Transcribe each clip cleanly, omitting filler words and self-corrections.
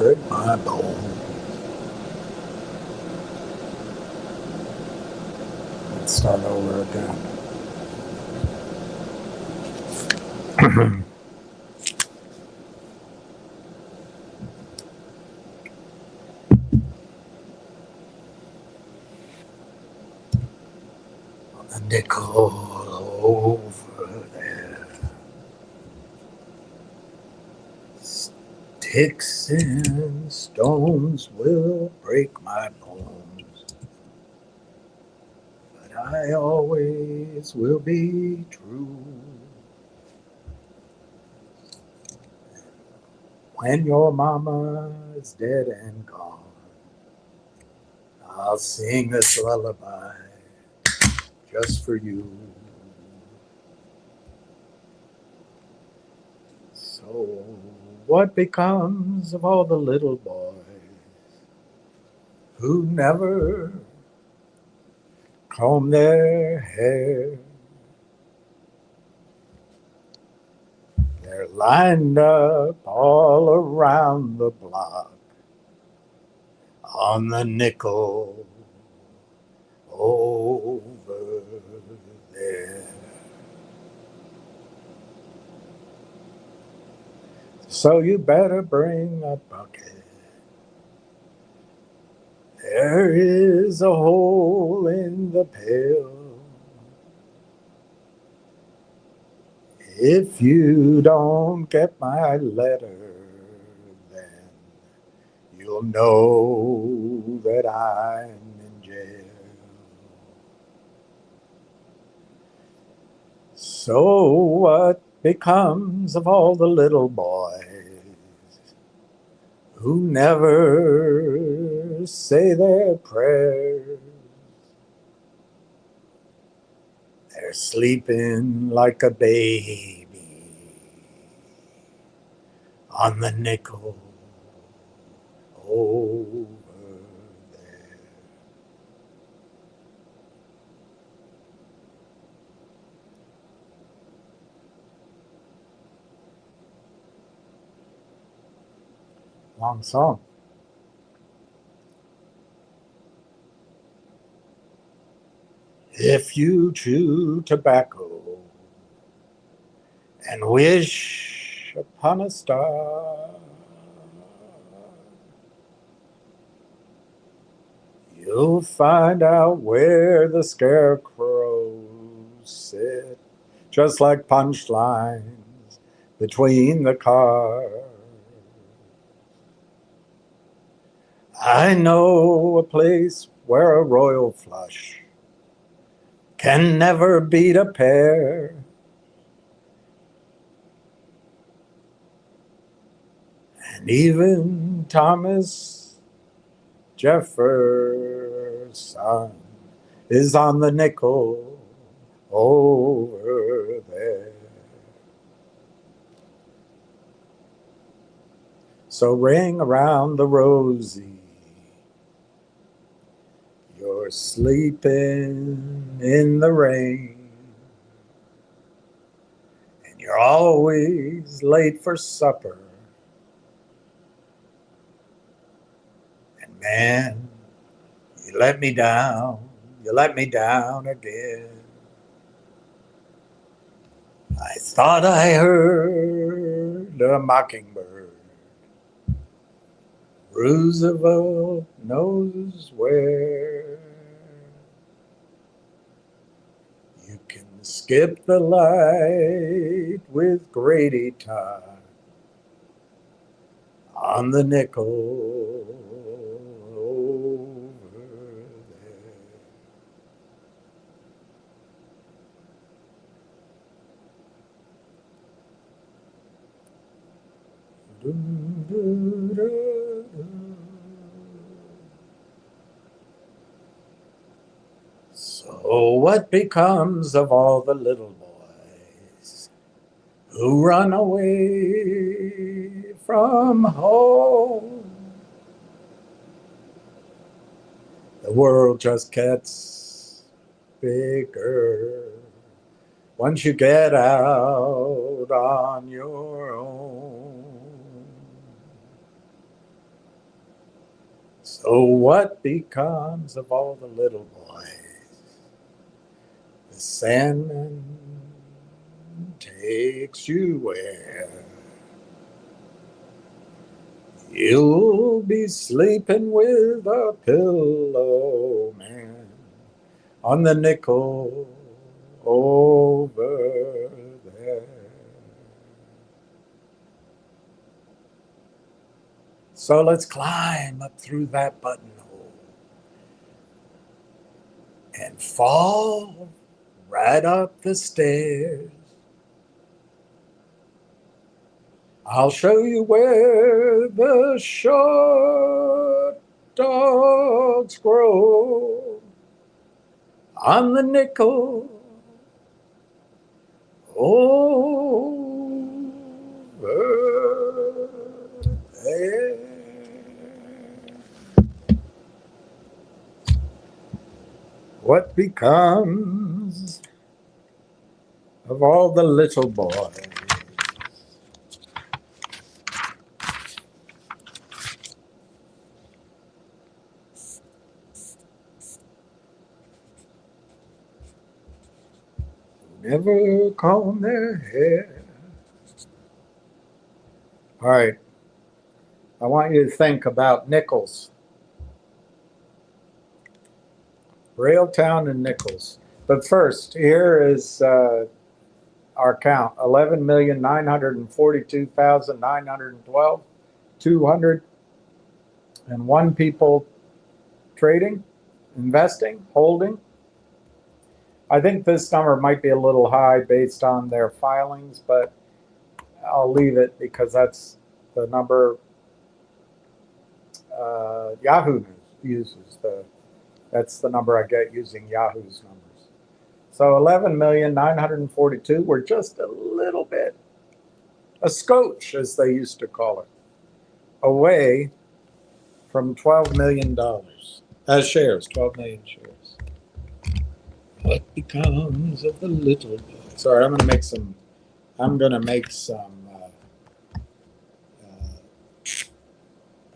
break my bone. Let's start over again. On the nickel over there. Sticks and stones will break my bones, but I always will be true. When your mama is dead and gone, I'll sing this lullaby just for you. So what becomes of all the little boys who never comb their hair? They're lined up all around the block on the nickel over there. So you better bring a bucket. There is a hole in the pail. If you don't get my letter, then you'll know that I'm in jail. So what becomes of all the little boys who never say their prayers? They're sleeping like a baby on the nickel over there. Long song. If you chew tobacco and wish upon a star, you'll find out where the scarecrows sit, just like punchlines between the cars. I know a place where a royal flush can never beat a pair. And even Thomas Jefferson is on the nickel over there. So ring around the rosy. You're sleeping in the rain, and you're always late for supper. And man, you let me down again. I thought I heard a mockingbird. Roosevelt knows where. You can skip the light with Grady tie on the nickel over there. So what becomes of all the little boys who run away from home? The world just gets bigger once you get out on your own. So what becomes of all the little boys? The Sandman takes you where you'll be sleeping with a pillow man on the nickel over there. So let's climb up through that buttonhole and fall right up the stairs. I'll show you where the short dogs grow on the nickel over there. What becomes of all the little boys? Never comb their hair. All right. I want you to think about nickels. Railtown and nickels. But first, here is our count: 11,942,912, 201 people trading, investing, holding. I think this number might be a little high based on their filings, but I'll leave it because that's the number Yahoo uses. That's the number I get using Yahoo's numbers. So 11,942,000, we're just a little bit, a scotch, as they used to call it, away from $12 million shares, 12 million shares. What becomes of the little boy? Sorry, I'm going to make some, I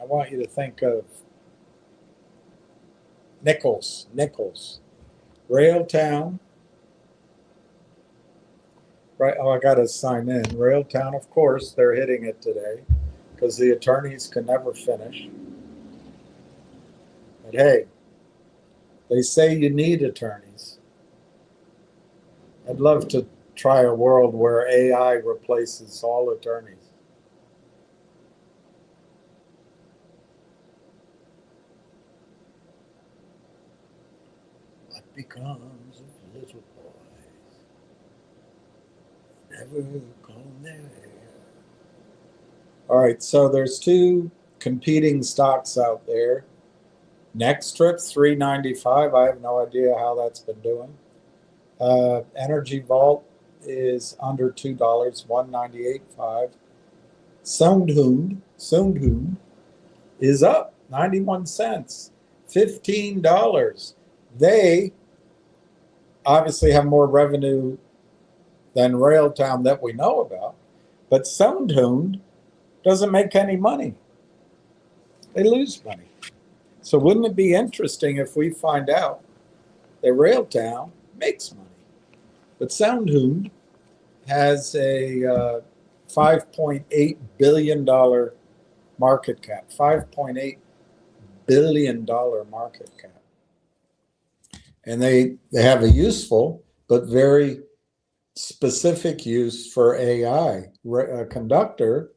want you to think of nickels, Railtown. Right, oh, I got to sign in. Railtown, of course, they're hitting it today because the attorneys can never finish. But hey, they say you need attorneys. I'd love to try a world where AI replaces all attorneys. What becomes of little boys? Never comb their hair. All right, so there's two competing stocks out there. Next Trip, $3.95. I have no idea how that's been doing. Energy Vault is under $2, $1.98.5. Soundhound is up 91 cents, $15. They obviously have more revenue than Railtown that we know about, but Soundhound doesn't make any money. They lose money. So wouldn't it be interesting if we find out that Railtown makes money? But Soundhound has a $5.8 billion market cap, $5.8 billion market cap. And they have a useful but very specific use for AI. Conductor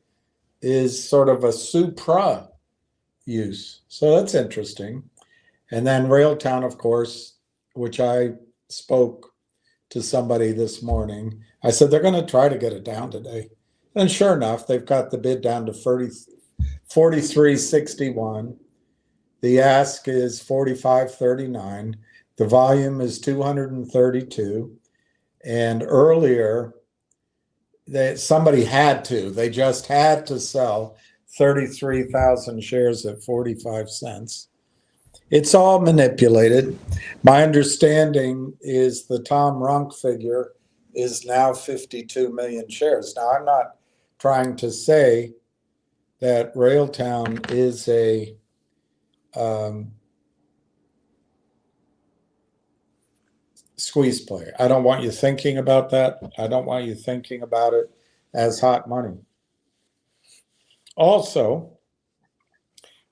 is sort of a supra use. So that's interesting. And then Railtown, of course, which I spoke to somebody this morning. I said, they're going to try to get it down today. And sure enough, they've got the bid down to 43.61. The ask is 45.39. The volume is 232. And earlier, somebody they just had to sell 33,000 shares at 45 cents. It's all manipulated. My understanding is the Tom Runk figure is now 52 million shares. Now, I'm not trying to say that Railtown is a squeeze play. I don't want you thinking about that. I don't want you thinking about it as hot money. Also,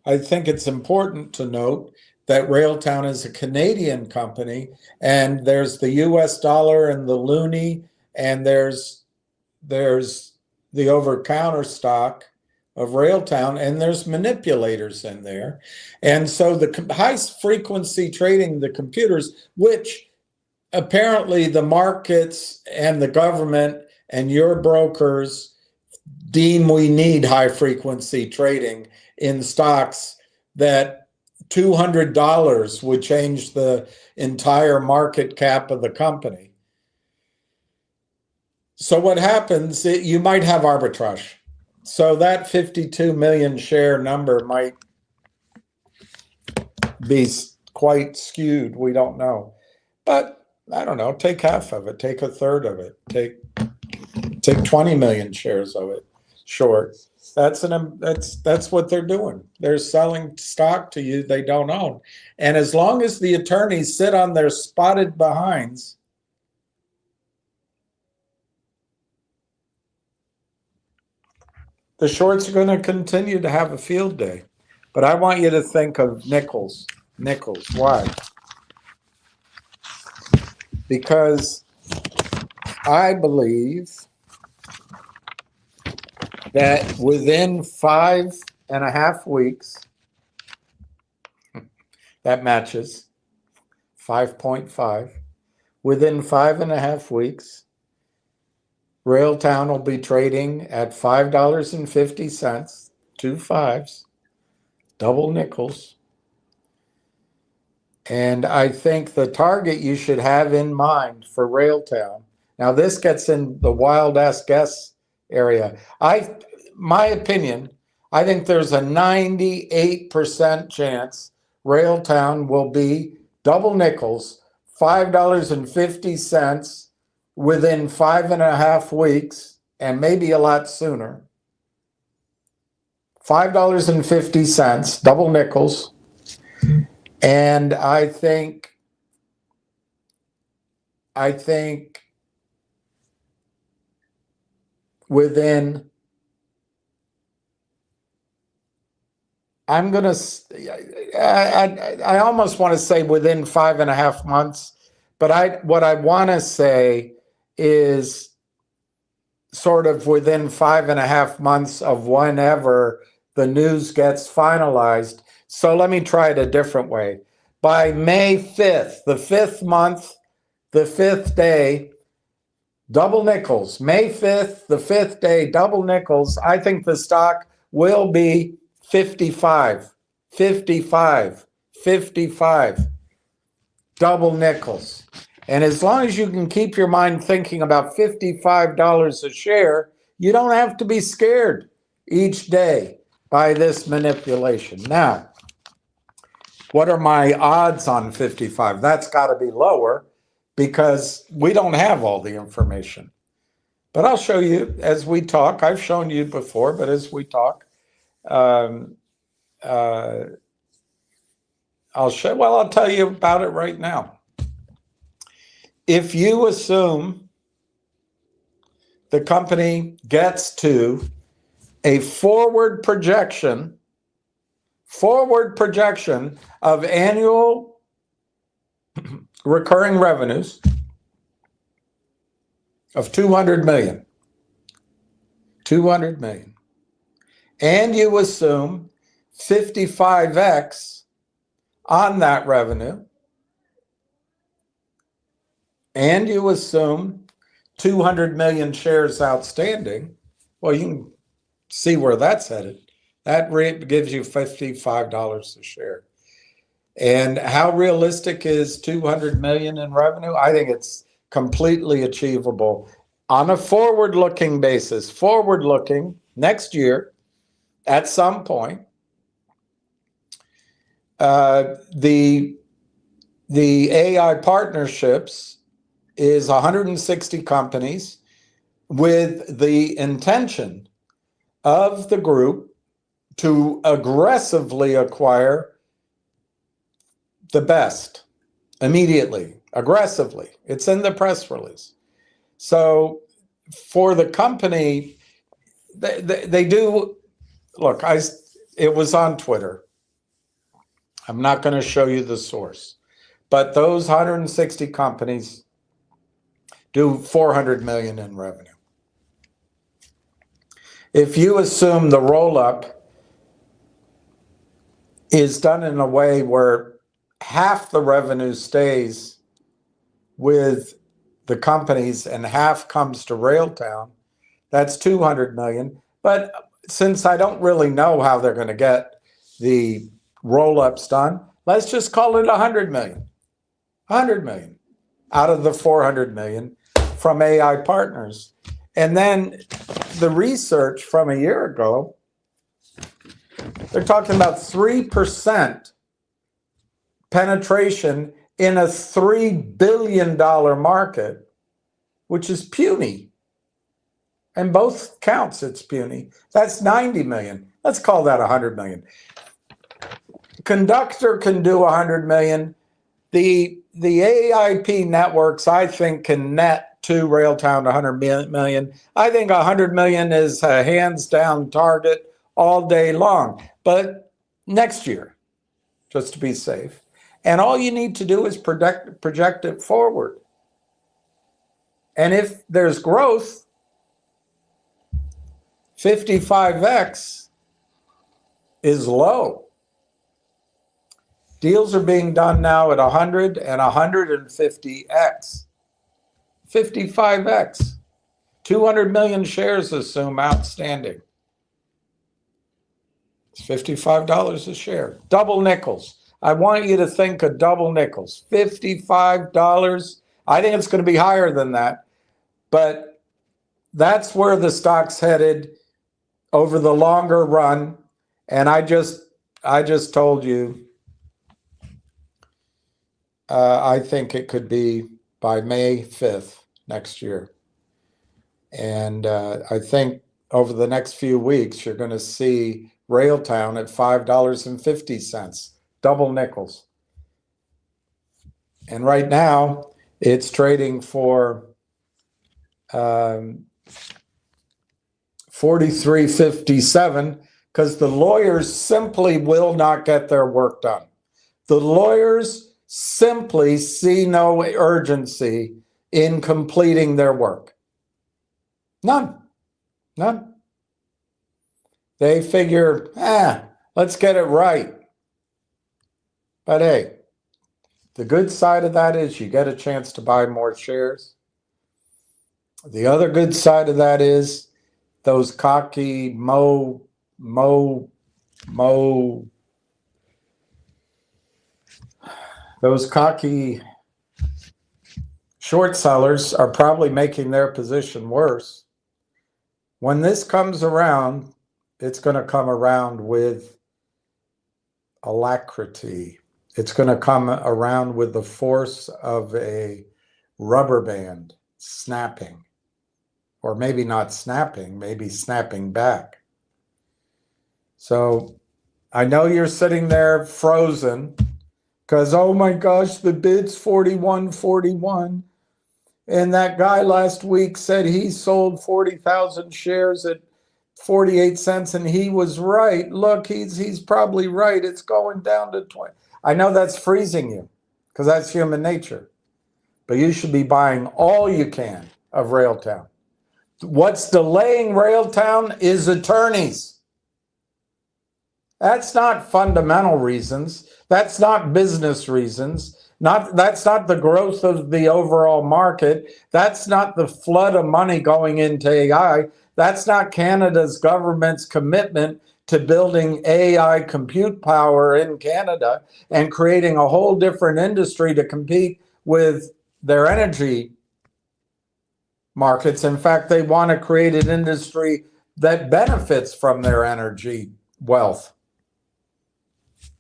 I think it's important to note that Railtown is a Canadian company, and there's the US dollar and the loonie, and there's the over-counter stock of Railtown, and there's manipulators in there. And so the high frequency trading, the computers, which apparently the markets and the government and your brokers deem we need high frequency trading in stocks, that $200 would change the entire market cap of the company. So what happens, you might have arbitrage. So that 52 million share number might be quite skewed. We don't know. But I don't know, take half of it, take a third of it, take 20 million shares of it short. That's what they're doing. They're selling stock to you they don't own. And as long as the attorneys sit on their spotted behinds, the shorts are going to continue to have a field day. But I want you to think of nickels. Nickels. Why? Because I believe that within 5.5 weeks, that matches 5.5. Within 5.5 weeks, Railtown will be trading at $5.50, 2 5s, double nickels. And I think the target you should have in mind for Railtown. Now this gets in the wild ass guess area. My opinion, I think there's a 98% chance Railtown will be double nickels, $5.50 within 5.5 weeks, and maybe a lot sooner. $5.50, double nickels. And I think within, I almost want to say within 5.5 months, but what I want to say is sort of within 5.5 months of whenever the news gets finalized. So let me try it a different way. By May 5th, the 5th month, the 5th day, double nickels. May 5th, the 5th day, double nickels. I think the stock will be 55, 55, 55, double nickels. And as long as you can keep your mind thinking about $55 a share, you don't have to be scared each day by this manipulation. Now, what are my odds on 55? That's got to be lower because we don't have all the information. But I'll show you as we talk. I've shown you before, but as we talk, I'll tell you about it right now. If you assume the company gets to a forward projection of annual recurring revenues of 200 million, and you assume 55x on that revenue, and you assume 200 million shares outstanding, well, you can see where that's headed. That rate gives you $55 a share. And how realistic is 200 million in revenue? I think it's completely achievable on a forward-looking basis. Forward-looking, next year, at some point, the AI partnerships is 160 companies with the intention of the group to aggressively acquire the best immediately, aggressively. It's in the press release. So for the company, they do, look, it was on Twitter. I'm not going to show you the source, but those 160 companies do 400 million in revenue. If you assume the roll-up is done in a way where half the revenue stays with the companies and half comes to Railtown, that's 200 million. But since I don't really know how they're going to get the roll-ups done, let's just call it 100 million. 100 million out of the 400 million from AI partners. And then the research from a year ago, they're talking about 3% penetration in a $3 billion market, which is puny. And both counts, it's puny. That's 90 million. Let's call that 100 million. Conductor can do 100 million. The AIP networks, I think, can net to Railtown 100 million. I think 100 million is a hands down target all day long. But next year, just to be safe. And all you need to do is project it forward. And if there's growth, 55x is low. Deals are being done now at 100 and 150x. 55x. 200 million shares assume outstanding. It's $55 a share. Double nickels. I want you to think of double nickels. $55. I think it's going to be higher than that. But that's where the stock's headed over the longer run. And I just told you, I think it could be by May 5th next year. And I think over the next few weeks, you're going to see Railtown at $5.50, double nickels. And right now, it's trading for $43.57 because the lawyers simply will not get their work done. The lawyers simply see no urgency in completing their work. None. None. They figure, let's get it right. But hey, the good side of that is you get a chance to buy more shares. The other good side of that is those cocky those cocky short sellers are probably making their position worse. When this comes around, it's going to come around with alacrity. It's going to come around with the force of a rubber band snapping. Or maybe not snapping, maybe snapping back. So I know you're sitting there frozen because, oh my gosh, the bid's 41.41. And that guy last week said he sold 40,000 shares at 48 cents and he was right. Look, he's probably right. It's going down to 20. I know that's freezing you because that's human nature. But you should be buying all you can of Railtown. What's delaying Railtown is attorneys. That's not fundamental reasons. That's not business reasons. That's not the growth of the overall market. That's not the flood of money going into AI. That's not Canada's government's commitment to building AI compute power in Canada and creating a whole different industry to compete with their energy markets. In fact, they want to create an industry that benefits from their energy wealth.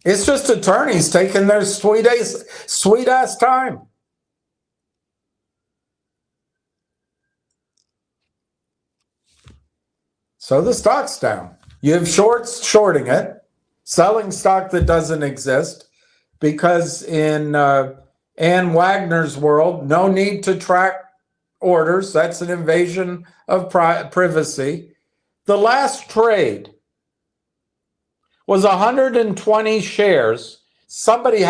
It's just attorneys taking their sweet ass time. So the stock's down. You have shorts shorting it, selling stock that doesn't exist. because in Ann Wagner's world, no need to track orders. That's an invasion of privacy. The last trade was 120 shares. Somebody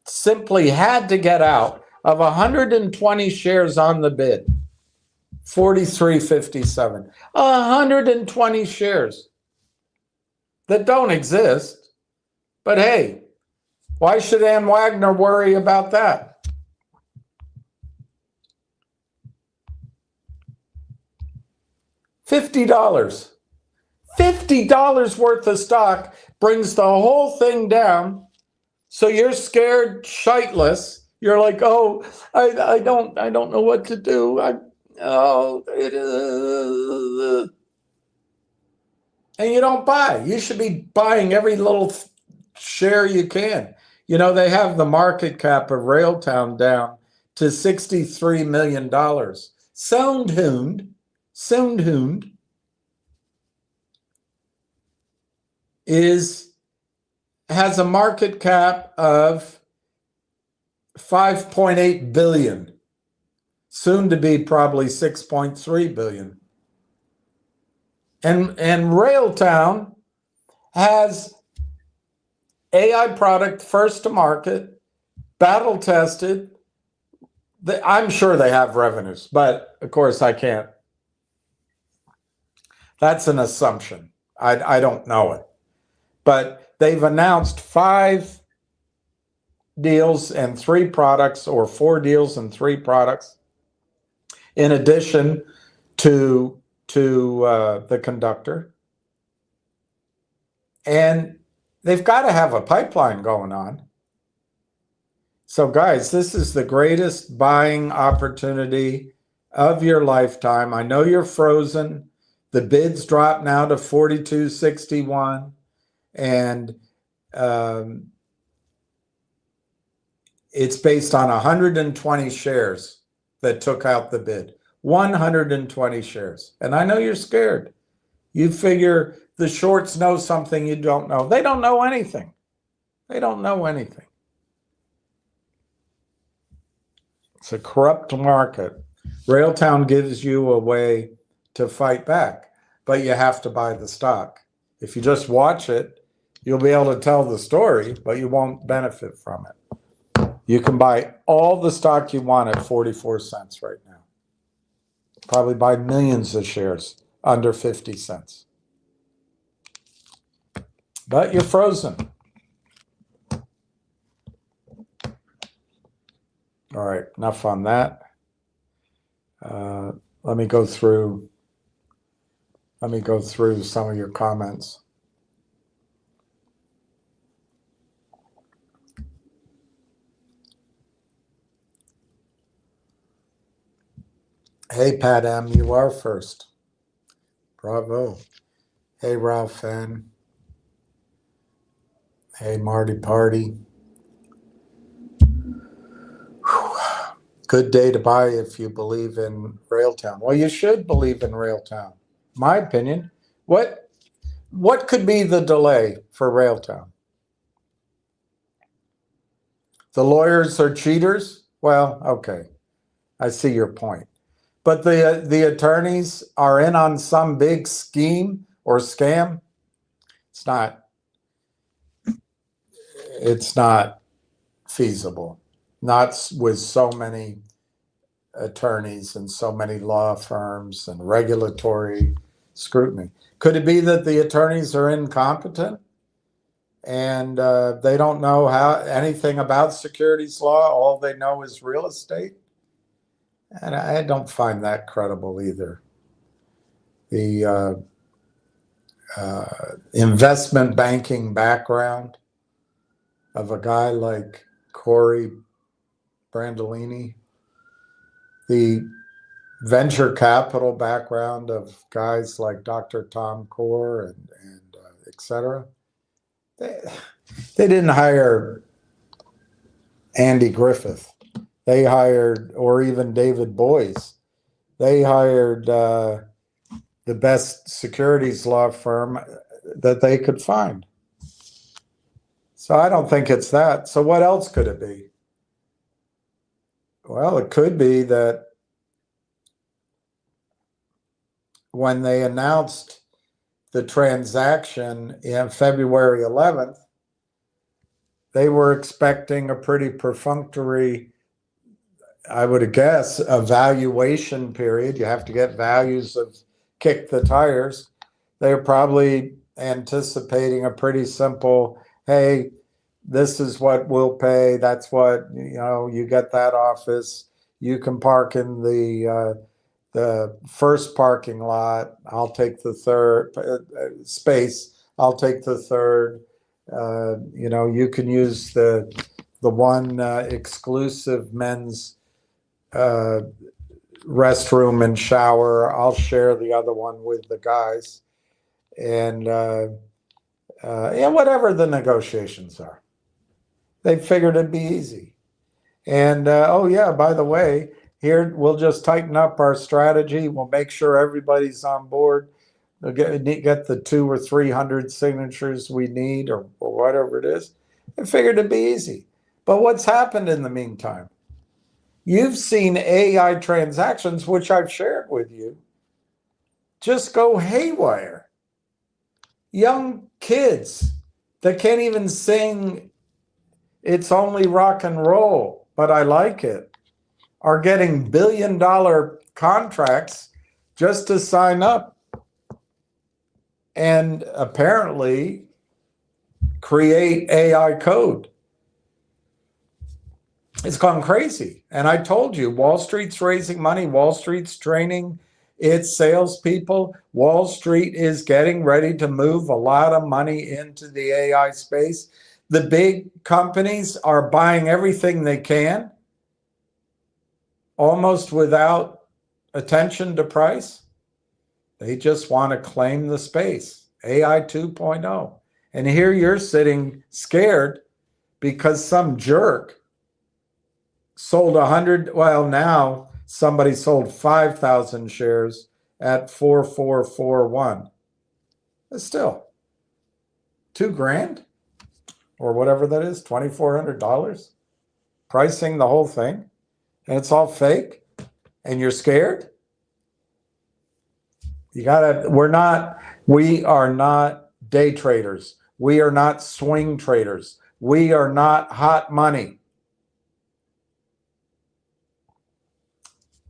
simply had to get out of 120 shares on the bid. 43.57. 120 shares that don't exist. But hey, why should Ann Wagner worry about that? $50. $50 worth of stock brings the whole thing down. So you're scared shiteless. You're like, oh, I don't know what to do. And you don't buy. You should be buying every little share you can. You know, they have the market cap of Railtown down to $63 million. Soundhound has a market cap of 5.8 billion, soon to be probably 6.3 billion. And Railtown has AI product first to market, battle tested. I'm sure they have revenues, but of course I can't. That's an assumption. I don't know it. But they've announced 5 deals and 3 products, or 4 deals and 3 products, in addition to the conductor. And they've got to have a pipeline going on. So guys, this is the greatest buying opportunity of your lifetime. I know you're frozen. The bids drop now to 42.61, and it's based on 120 shares that took out the bid. 120 shares. And I know you're scared. You figure the shorts know something you don't know. They don't know anything. They don't know anything. It's a corrupt market. Railtown gives you a way to fight back, but you have to buy the stock. If you just watch it, you'll be able to tell the story, but you won't benefit from it. You can buy all the stock you want at 44 cents right now. Probably buy millions of shares under 50 cents. But you're frozen. All right, enough on that. Let me go through some of your comments. Hey, Pat M., you are first. Bravo. Hey, Ralph N. Hey, Marty Party. Whew. Good day to buy if you believe in Railtown. Well, you should believe in Railtown. My opinion. What could be the delay for Railtown? The lawyers are cheaters? Well, okay. I see your point. But the attorneys are in on some big scheme or scam. It's not feasible. Not with so many attorneys and so many law firms and regulatory scrutiny. Could it be that the attorneys are incompetent and they don't know anything about securities law? All they know is real estate? And I don't find that credible either. The investment banking background of a guy like Corey Brandolini, the venture capital background of guys like Dr. Tom Core and et cetera. They didn't hire Andy Griffith. They hired, or even David Boyce. They hired the best securities law firm that they could find. So I don't think it's that. So what else could it be? Well, it could be that when they announced the transaction in February 11th, they were expecting a pretty perfunctory, I would guess, a valuation period. You have to get values of kick the tires. They're probably anticipating a pretty simple, hey, this is what we'll pay. That's what, you get that office. You can park in the first parking lot. I'll take the third space. I'll take the third. You can use the one exclusive men's restroom and shower. I'll share the other one with the guys, and whatever the negotiations are, they figured it'd be easy. And oh yeah, by the way, here we'll just tighten up our strategy. We'll make sure everybody's on board. We'll get the 200 or 300 signatures we need, or whatever it is. I figured it'd be easy. But what's happened in the meantime? You've seen AI transactions, which I've shared with you, just go haywire. Young kids that can't even sing "It's Only Rock and Roll, but I Like It" are getting billion-dollar contracts just to sign up and apparently create AI code. It's gone crazy. And I told you, Wall Street's raising money. Wall Street's training its salespeople. Wall Street is getting ready to move a lot of money into the AI space. The big companies are buying everything they can, almost without attention to price. They just want to claim the space, AI 2.0. And here you're sitting scared because some jerk sold 100, well, now somebody sold 5,000 shares at 4,441. But still, $2,000 or whatever that is, $2,400, pricing the whole thing, and it's all fake, and you're scared. We are not day traders. We are not swing traders. We are not hot money.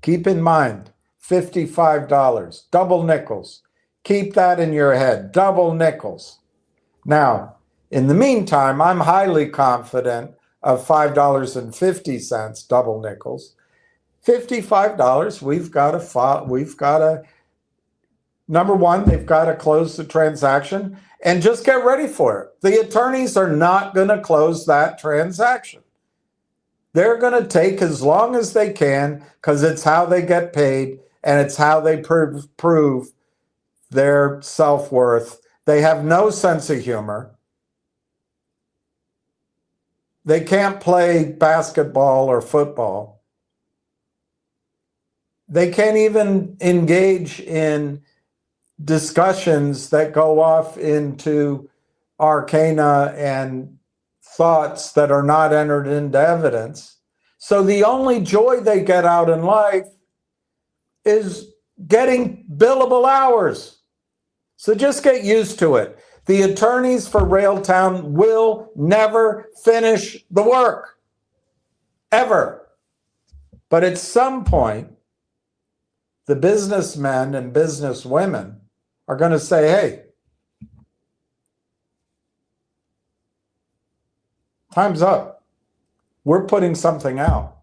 Keep in mind, $55, double nickels. Keep that in your head, double nickels. Now, in the meantime, I'm highly confident of $5.50, double nickels. $55, we've got to, number one, they've got to close the transaction, and just get ready for it. The attorneys are not going to close that transaction. They're going to take as long as they can, because it's how they get paid and it's how they prove their self-worth. They have no sense of humor. They can't play basketball or football. They can't even engage in discussions that go off into arcana and thoughts that are not entered into evidence. So the only joy they get out in life is getting billable hours. So just get used to it. The attorneys for Railtown will never finish the work, ever. But at some point, the businessmen and businesswomen are going to say, hey, time's up. We're putting something out.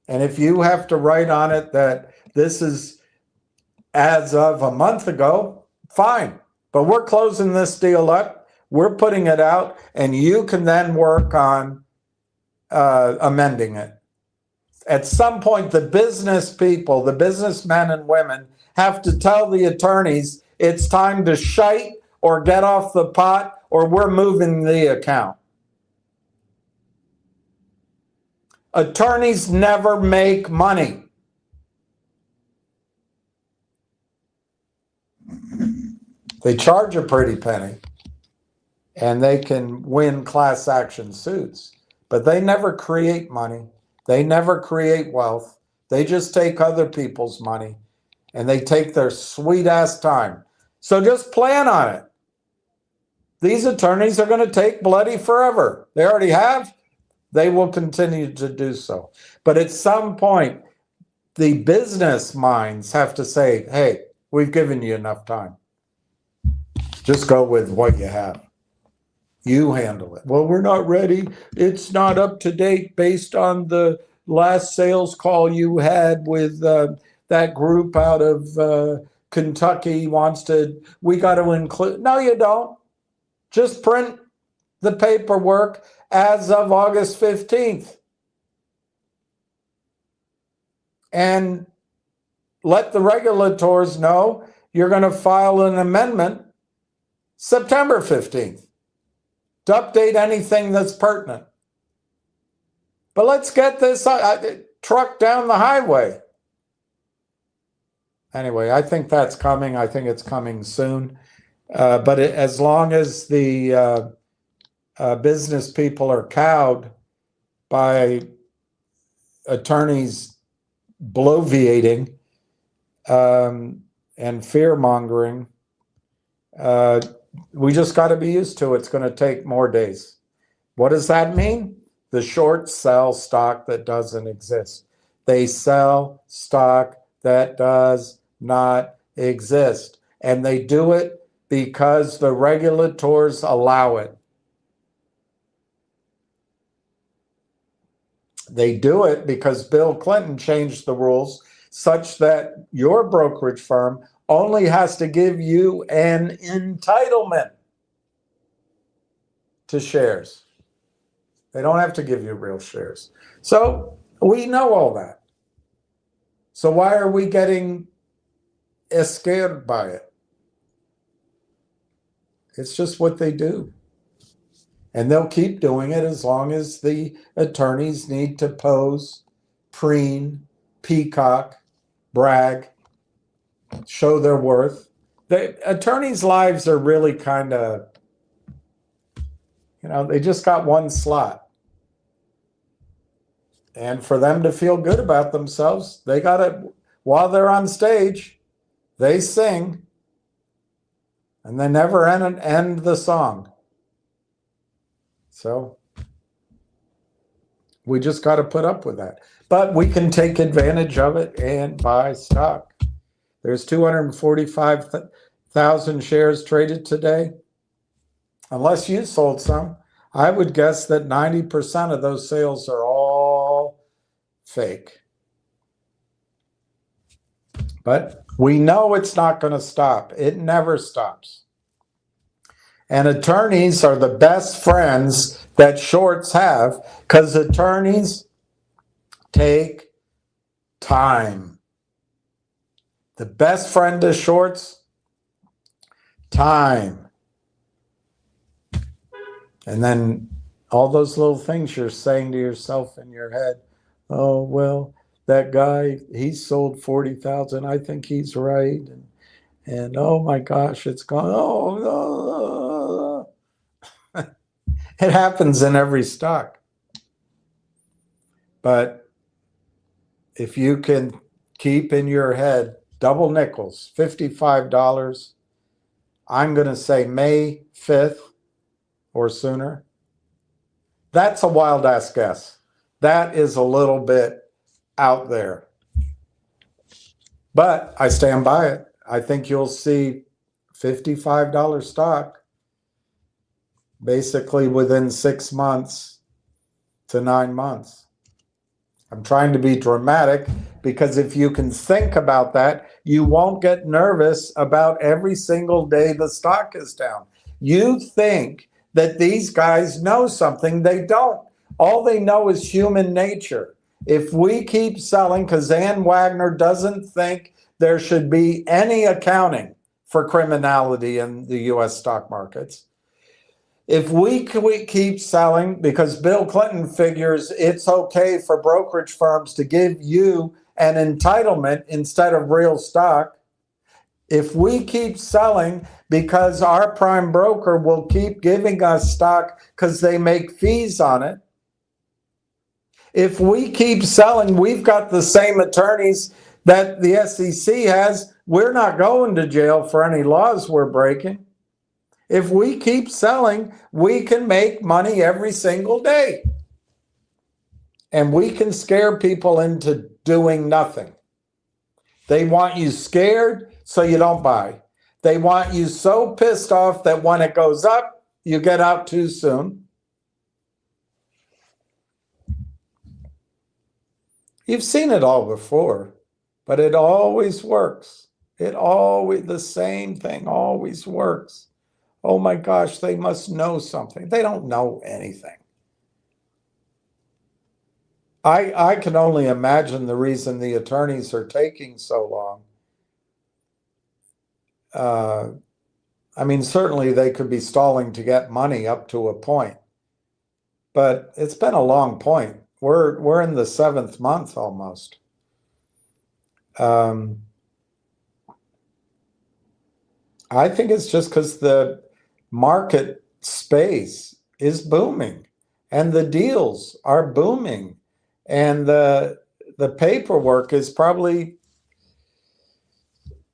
And if you have to write on it that this is as of a month ago, fine. But we're closing this deal up. We're putting it out, and you can then work on amending it. At some point, the business people, the businessmen and women, have to tell the attorneys it's time to shite or get off the pot, or we're moving the account. Attorneys never make money. They charge a pretty penny. and they can win class action suits, but they never create money. They never create wealth. They just take other people's money, and they take their sweet ass time. So just plan on it. These attorneys are going to take bloody forever. They already have. They will continue to do so. But at some point, the business minds have to say, hey, we've given you enough time. Just go with what you have. You handle it. Well, we're not ready. It's not up to date based on the last sales call you had with that group out of Kentucky we got to include. No, you don't. Just print the paperwork as of August 15th. And let the regulators know you're going to file an amendment September 15th to update anything that's pertinent. But let's get this truck down the highway. Anyway, I think that's coming. I think it's coming soon. But as long as the business people are cowed by attorneys bloviating and fear-mongering, we just got to be used to it. It's going to take more days. What does that mean? The shorts sell stock that doesn't exist. They sell stock that does not exist. And they do it because the regulators allow it. They do it because Bill Clinton changed the rules such that your brokerage firm only has to give you an entitlement to shares. They don't have to give you real shares. So we know all that. So why are we getting scared by it? It's just what they do. And they'll keep doing it as long as the attorneys need to pose, preen, peacock, brag, show their worth. The attorneys' lives are really kind of, they just got one slot. And for them to feel good about themselves, they got to, while they're on stage, they sing, and they never end the song. So we just got to put up with that. But we can take advantage of it and buy stock. There's 245,000 shares traded today. Unless you sold some, I would guess that 90% of those sales are all fake. But we know it's not going to stop. It never stops. And attorneys are the best friends that shorts have, because attorneys take time. The best friend to shorts, time. And then all those little things you're saying to yourself in your head, oh, well, that guy, he sold 40,000. I think he's right. And oh my gosh, it's gone. Oh, no. It happens in every stock. But if you can keep in your head double nickels, $55, I'm going to say May 5th or sooner. That's a wild ass guess. That is a little bit out there. But I stand by it. I think you'll see $55 stock basically within 6 months to 9 months. I'm trying to be dramatic because if you can think about that, you won't get nervous about every single day the stock is down. You think that these guys know something. They don't. All they know is human nature. If we keep selling, because Ann Wagner doesn't think there should be any accounting for criminality in the U.S. stock markets. If we keep selling, because Bill Clinton figures it's okay for brokerage firms to give you an entitlement instead of real stock, If we keep selling because our prime broker will keep giving us stock because they make fees on it, if we keep selling, we've got the same attorneys that the SEC has. We're not going to jail for any laws we're breaking. If we keep selling, we can make money every single day. And we can scare people into doing nothing. They want you scared so you don't buy. They want you so pissed off that when it goes up, you get out too soon. You've seen it all before, but it always works. The same thing always works. Oh my gosh, they must know something. They don't know anything. I can only imagine the reason the attorneys are taking so long. I mean, certainly they could be stalling to get money up to a point, but it's been a long point. We're in the 7th month almost. I think it's just because the market space is booming and the deals are booming, and the paperwork is probably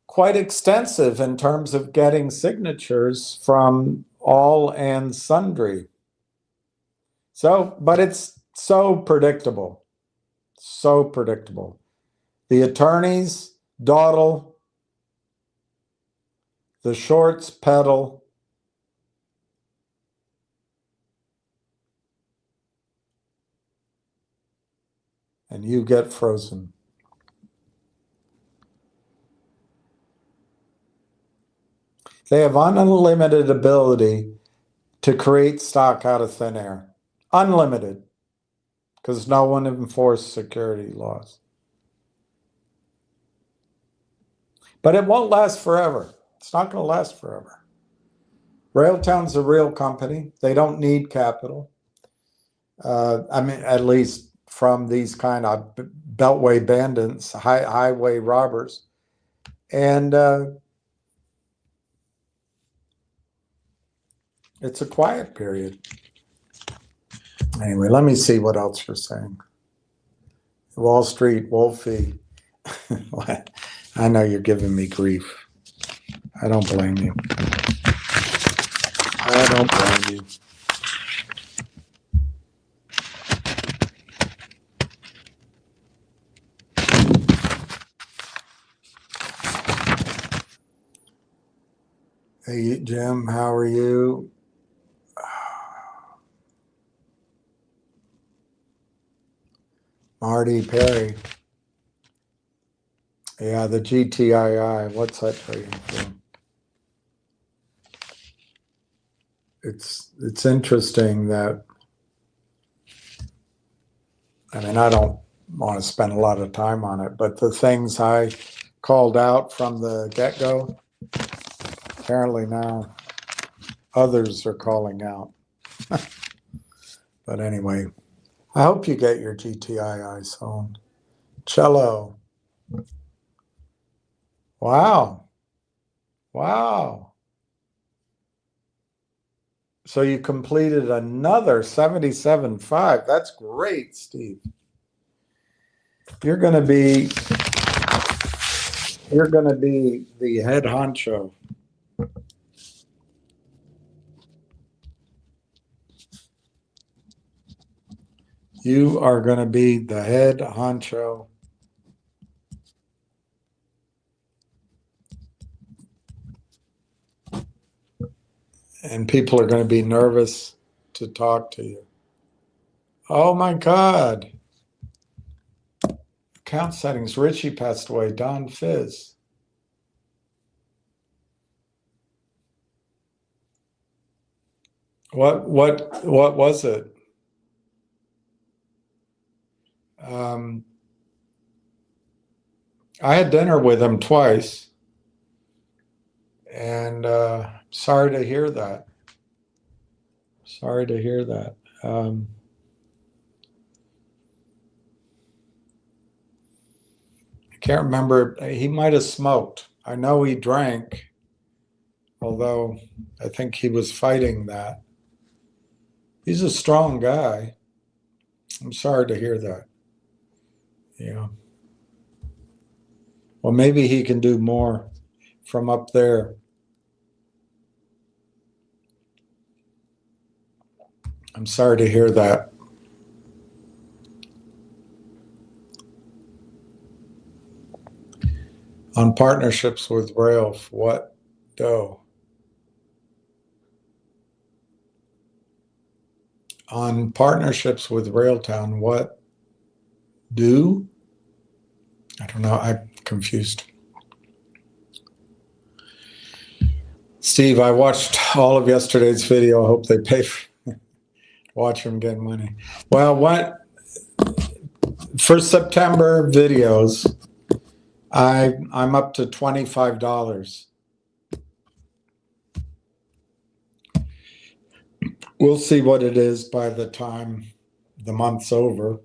quite extensive in terms of getting signatures from all and sundry. So, but it's so predictable, so predictable. The attorneys dawdle, the shorts peddle, and you get frozen. They have unlimited ability to create stock out of thin air. Unlimited, because no one enforced security laws. But it won't last forever. It's not going to last forever. Railtown's a real company. They don't need capital. I mean, at least from these kind of beltway bandits, highway robbers. And it's a quiet period. Anyway, let me see what else you're saying. Wall Street, Wolfie. I know you're giving me grief. I don't blame you. I don't blame you. Hey, Jim, how are you? Marty Perry. Yeah, the GTII. What's that trading for? It's interesting that, I mean, I don't want to spend a lot of time on it, but the things I called out from the get-go, apparently now others are calling out. But anyway, I hope you get your GTII sold. Cello. Wow. Wow. So you completed another 77.5. That's great, Steve. You're going to be the head honcho. You are going to be the head honcho. And people are going to be nervous to talk to you. Oh my God. Account settings. Richie passed away. Don Fizz. What was it? I had dinner with him twice, and sorry to hear that. Sorry to hear that. I can't remember. He might have smoked. I know he drank, although I think he was fighting that. He's a strong guy. I'm sorry to hear that. Yeah. Well, maybe he can do more from up there. I'm sorry to hear that. On partnerships with RLAIF, what do? On partnerships with Railtown, what do? I don't know. I'm confused. Steve, I watched all of yesterday's video. I hope they pay for watch them get money. Well, what for September videos, I'm up to $25. We'll see what it is by the time the month's over,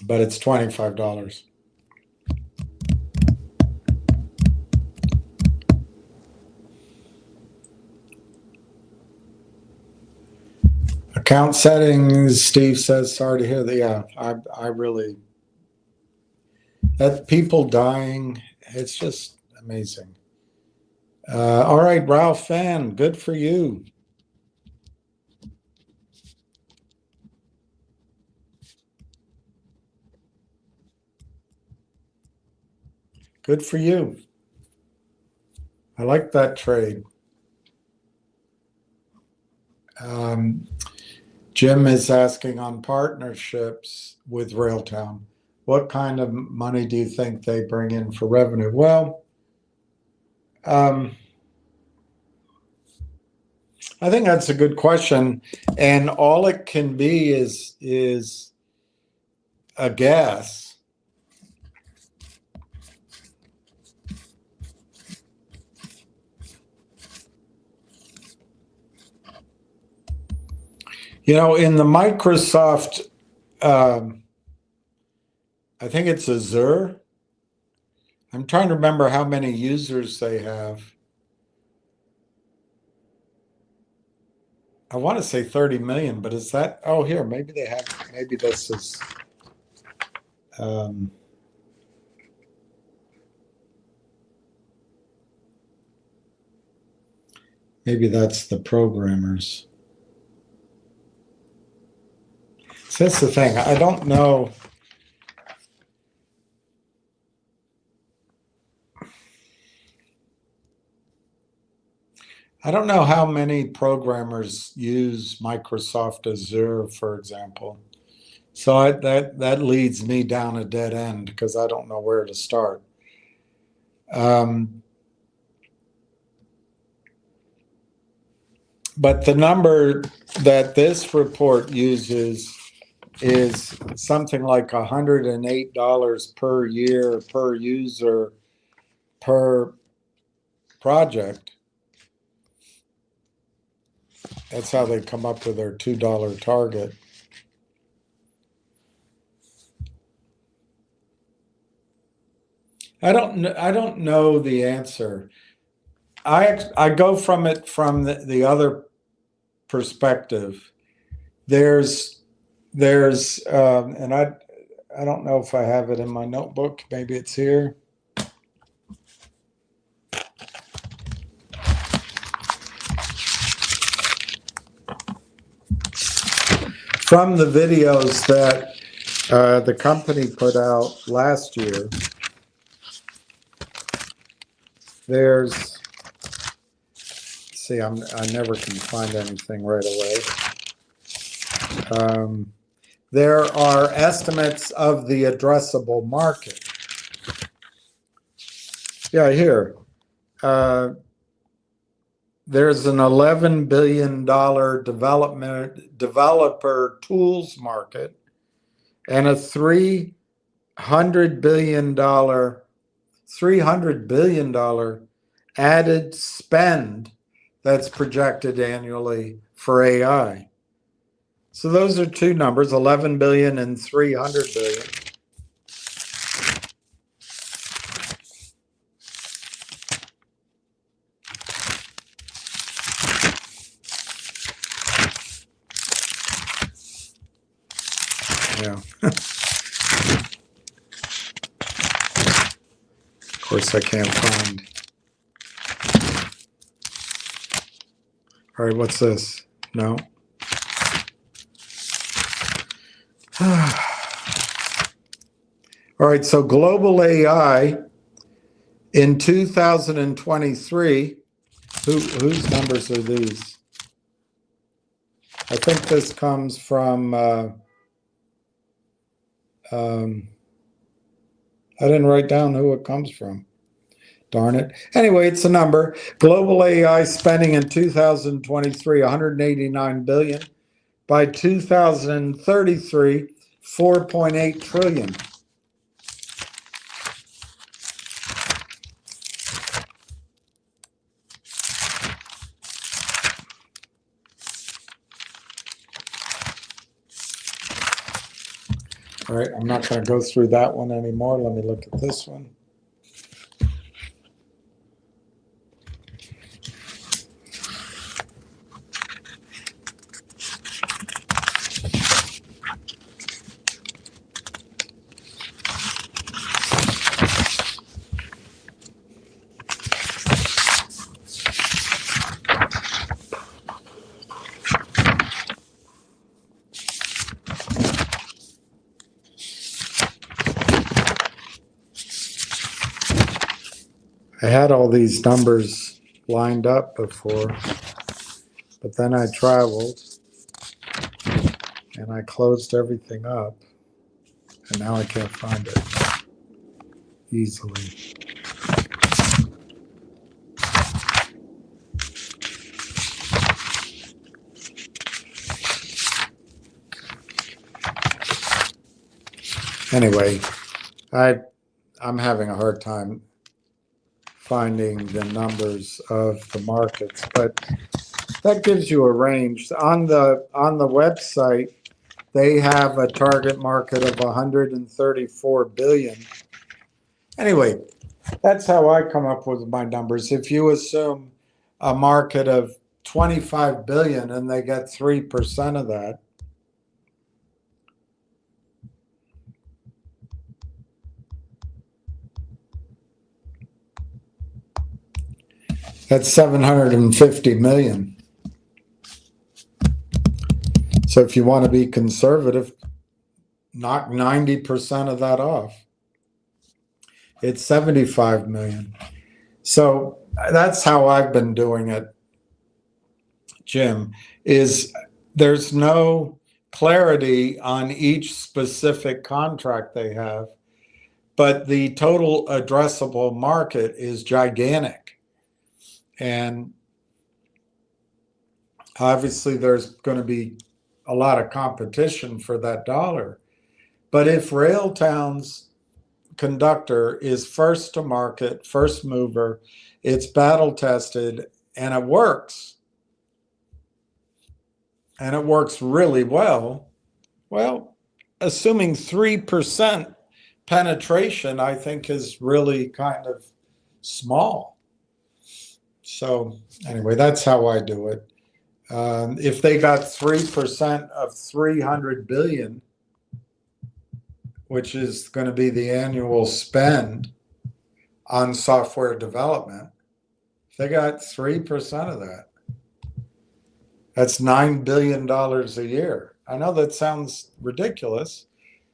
but it's $25. Account settings, Steve says, sorry to hear that. Yeah, I really, that people dying, it's just amazing. All right, Ralph Fan, good for you. Good for you. I like that trade. Jim is asking on partnerships with Railtown, what kind of money do you think they bring in for revenue? Well, I think that's a good question, and all it can be is a guess. You know, in the Microsoft, I think it's Azure. I'm trying to remember how many users they have. I want to say 30 million, but is that, oh, here, maybe they have, maybe this is, maybe that's the programmers. So that's the thing. I don't know. I don't know how many programmers use Microsoft Azure, for example. So that leads me down a dead end because I don't know where to start. But the number that this report uses is something like $108 per year per user per project. That's how they come up with their $2 target. I don't know the answer. I go from it from the other perspective. There's and I don't know if I have it in my notebook. Maybe it's here. From the videos that the company put out last year, there's, see, I never can find anything right away. There are estimates of the addressable market. Yeah, here. There's an $11 billion developer tools market and a $300 billion added spend that's projected annually for AI. So those are two numbers, 11 billion and 300 billion. Yeah. Of course, I can't find. All right, what's this? No. All right, so global AI in 2023, whose numbers are these? I think this comes from, I didn't write down who it comes from. Darn it. Anyway, it's a number. Global AI spending in 2023, 189 billion. By 2033, 4.8 trillion. All right, I'm not going to go through that one anymore. Let me look at this one. I had all these numbers lined up before, but then I traveled and I closed everything up, and now I can't find it easily. Anyway, I'm having a hard time finding the numbers of the markets, but that gives you a range. On the website, they have a target market of 134 billion. Anyway, that's how I come up with my numbers. If you assume a market of 25 billion and they get 3% of that, that's 750 million. So if you want to be conservative, knock 90% of that off. It's 75 million. So that's how I've been doing it, Jim, is there's no clarity on each specific contract they have, but the total addressable market is gigantic. And obviously there's going to be a lot of competition for that dollar. But if Railtown's conductor is first to market, first mover, it's battle tested, and it works really well, assuming 3% penetration, I think is really kind of small. So anyway, that's how I do it. If they got 3% of 300 billion, which is going to be the annual spend on software development, if they got 3% of that, that's $9 billion a year. I know that sounds ridiculous.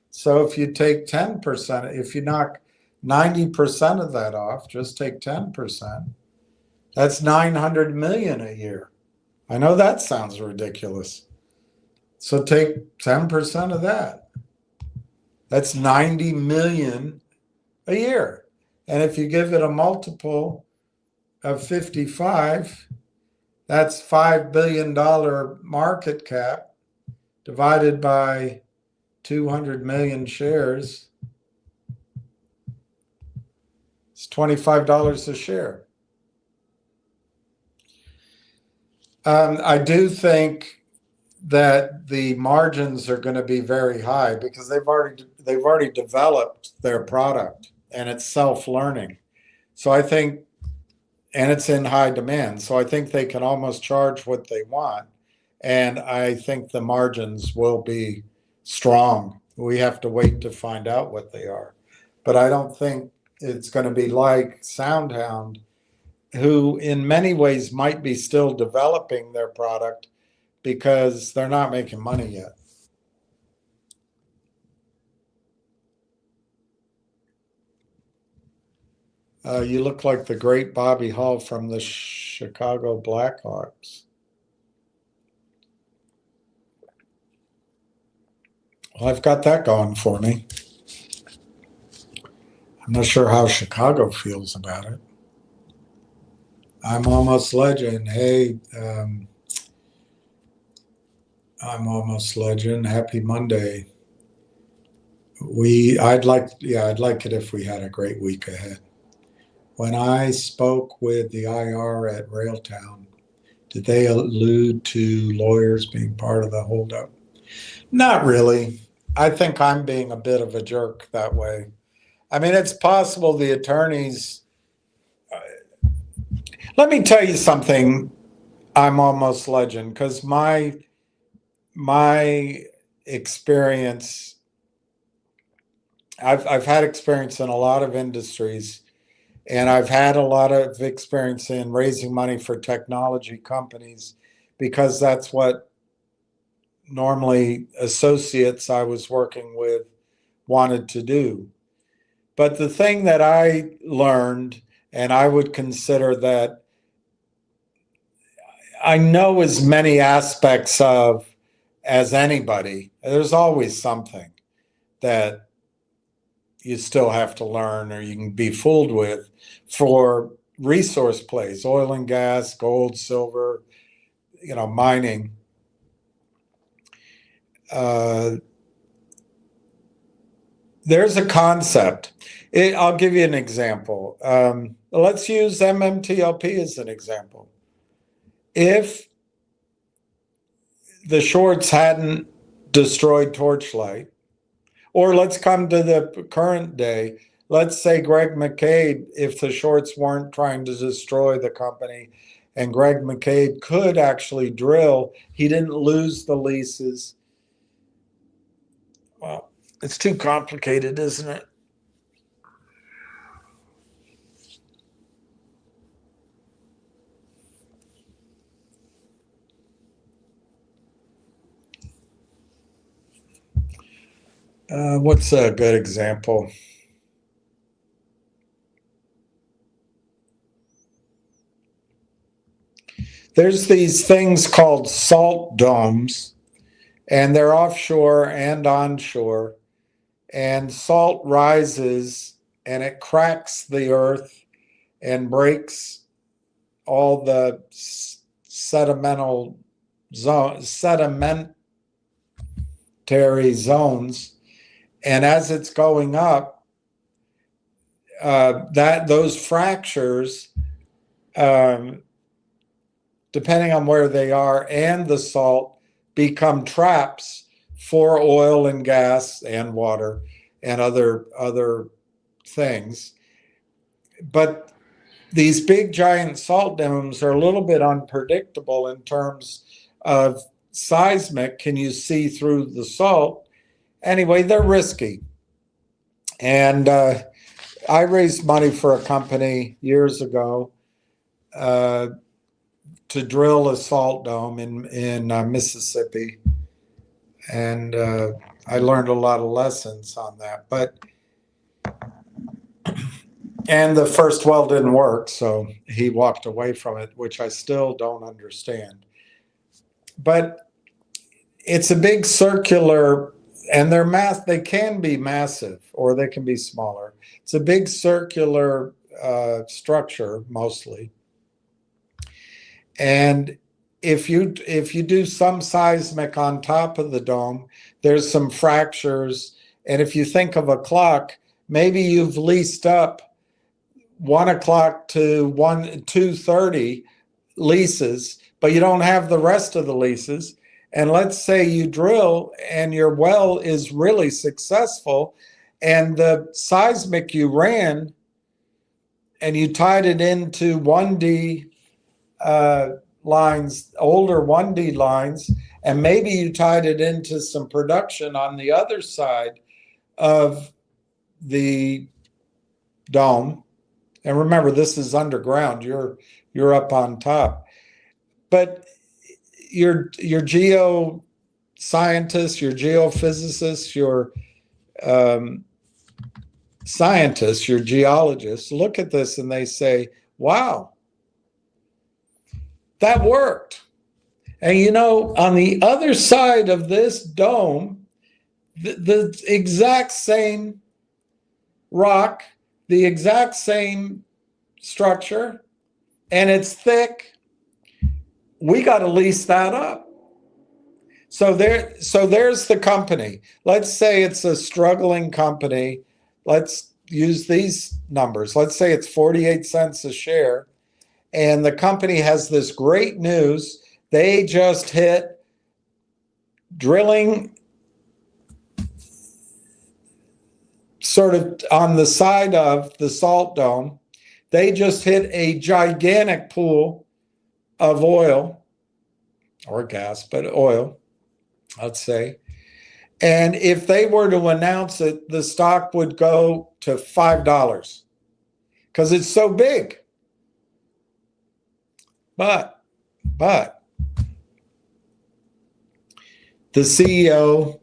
So if you take 10%, if you knock 90% of that off, just take 10%, that's 900 million a year. I know that sounds ridiculous. So take 10% of that. That's 90 million a year. And if you give it a multiple of 55, that's $5 billion market cap divided by 200 million shares. It's $25 a share. I do think that the margins are going to be very high because they've already developed their product and it's self-learning. So I think, and it's in high demand. So I think they can almost charge what they want. And I think the margins will be strong. We have to wait to find out what they are. But I don't think it's going to be like SoundHound, who in many ways might be still developing their product because they're not making money yet. You look like the great Bobby Hall from the Chicago Blackhawks. Well, I've got that going for me. I'm not sure how Chicago feels about it. I'm Almost Legend. Hey, I'm Almost Legend. Happy Monday. I'd like it if we had a great week ahead. When I spoke with the IR at Railtown, did they allude to lawyers being part of the holdup? Not really. I think I'm being a bit of a jerk that way. I mean, it's possible the attorneys. Let me tell you something. I'm Almost Legend, because my experience. I've had experience in a lot of industries. And I've had a lot of experience in raising money for technology companies, because that's what normally associates I was working with wanted to do. But the thing that I learned, and I would consider that I know as many aspects of as anybody, there's always something that you still have to learn or you can be fooled with for resource plays, oil and gas, gold, silver, mining. There's a concept. I'll give you an example. Let's use MMTLP as an example. If the shorts hadn't destroyed Torchlight, or let's come to the current day. Let's say Greg McCade, if the shorts weren't trying to destroy the company and Greg McCade could actually drill, he didn't lose the leases. Well, it's too complicated, isn't it? What's a good example? There's these things called salt domes, and they're offshore and onshore. And salt rises and it cracks the earth and breaks all the sedimentary zones. And as it's going up, those fractures, depending on where they are, and the salt become traps for oil and gas and water and other things. But these big giant salt domes are a little bit unpredictable in terms of seismic. Can you see through the salt? Anyway, they're risky. And I raised money for a company years ago to drill a salt dome in Mississippi. And I learned a lot of lessons on that. And the first well didn't work, so he walked away from it, which I still don't understand. But it's a big circular, and they can be massive or they can be smaller. It's a big circular structure mostly. And if you do some seismic on top of the dome, there's some fractures. And if you think of a clock, maybe you've leased up 1 o'clock to 2:30 leases, but you don't have the rest of the leases. And let's say you drill and your well is really successful, and the seismic you ran and you tied it into 1D lines, older 1D lines, and maybe you tied it into some production on the other side of the dome. And remember, this is underground. You're up on top. But your geoscientists, your geophysicists, your scientists, your geologists look at this and they say, wow, that worked. And you know, on the other side of this dome, the exact same rock, the exact same structure, and it's thick, we got to lease that up. So there's the company. Let's say it's a struggling company. Let's use these numbers. Let's say it's 48 cents a share, and the company has this great news. They just hit drilling sort of on the side of the salt dome. They just hit a gigantic pool of oil or gas, but oil, let's say. And if they were to announce it, the stock would go to $5 because it's so big. But the CEO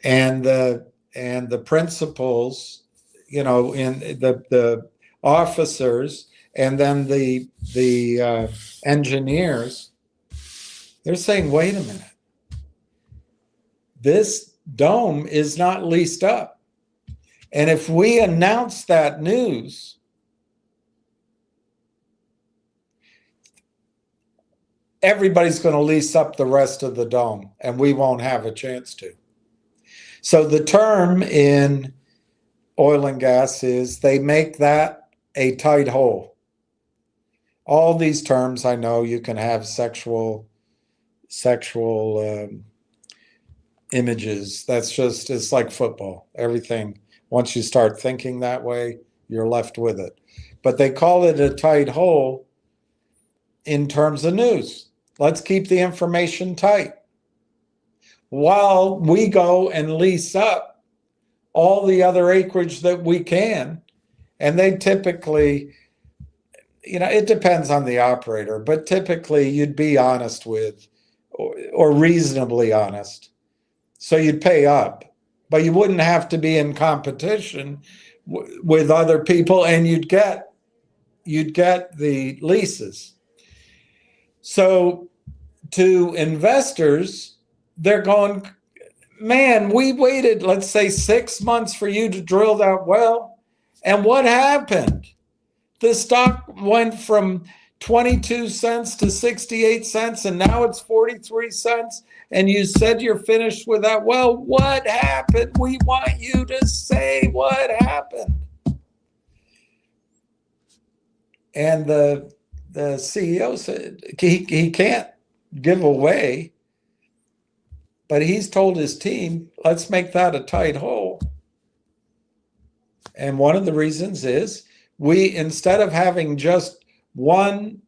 and the principals, you know, in the officers, and then the engineers, they're saying, wait a minute, this dome is not leased up. And if we announce that news, everybody's going to lease up the rest of the dome, and we won't have a chance to. So the term in oil and gas is they make that a tight hole. All these terms, I know you can have sexual images. That's just, it's like football. Everything, once you start thinking that way, you're left with it. But they call it a tight hole in terms of news. Let's keep the information tight while we go and lease up all the other acreage that we can. And they typically, you know, it depends on the operator, but typically you'd be honest with, or reasonably honest. So you'd pay up, but you wouldn't have to be in competition with other people, and you'd get the leases. So to investors, they're going, man, we waited, let's say 6 months for you to drill that well. And what happened? The stock went from 22 cents to 68 cents, and now it's 43 cents. And you said you're finished with that. Well, what happened? We want you to say what happened. And the CEO said he can't give away, but he's told his team, let's make that a tight hole. And one of the reasons is we, instead of having just one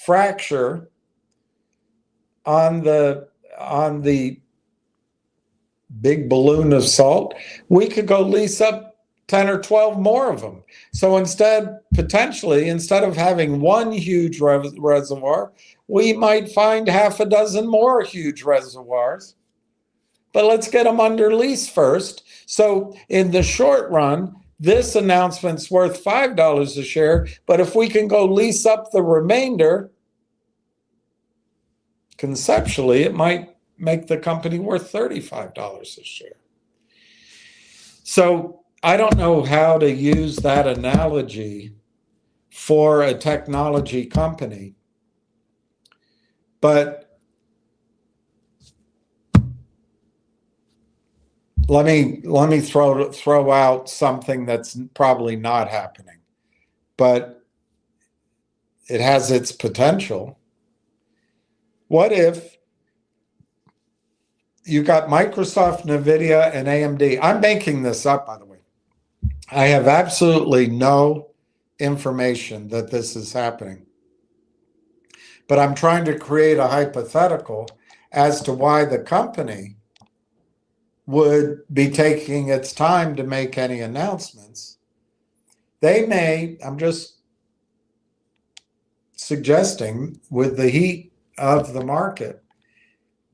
fracture on the big balloon of salt, we could go lease up 10 or 12 more of them. So potentially, instead of having one huge reservoir, we might find half a dozen more huge reservoirs. But let's get them under lease first. So in the short run, this announcement's worth $5 a share. But if we can go lease up the remainder, conceptually, it might make the company worth $35 a share. So I don't know how to use that analogy for a technology company, but let me throw out something that's probably not happening, but it has its potential. What if you got Microsoft, NVIDIA, and AMD? I'm making this up, by the way. I have absolutely no information that this is happening. But I'm trying to create a hypothetical. as to why the company would be taking its time to make any announcements. They may, I'm just suggesting, with the heat of the market,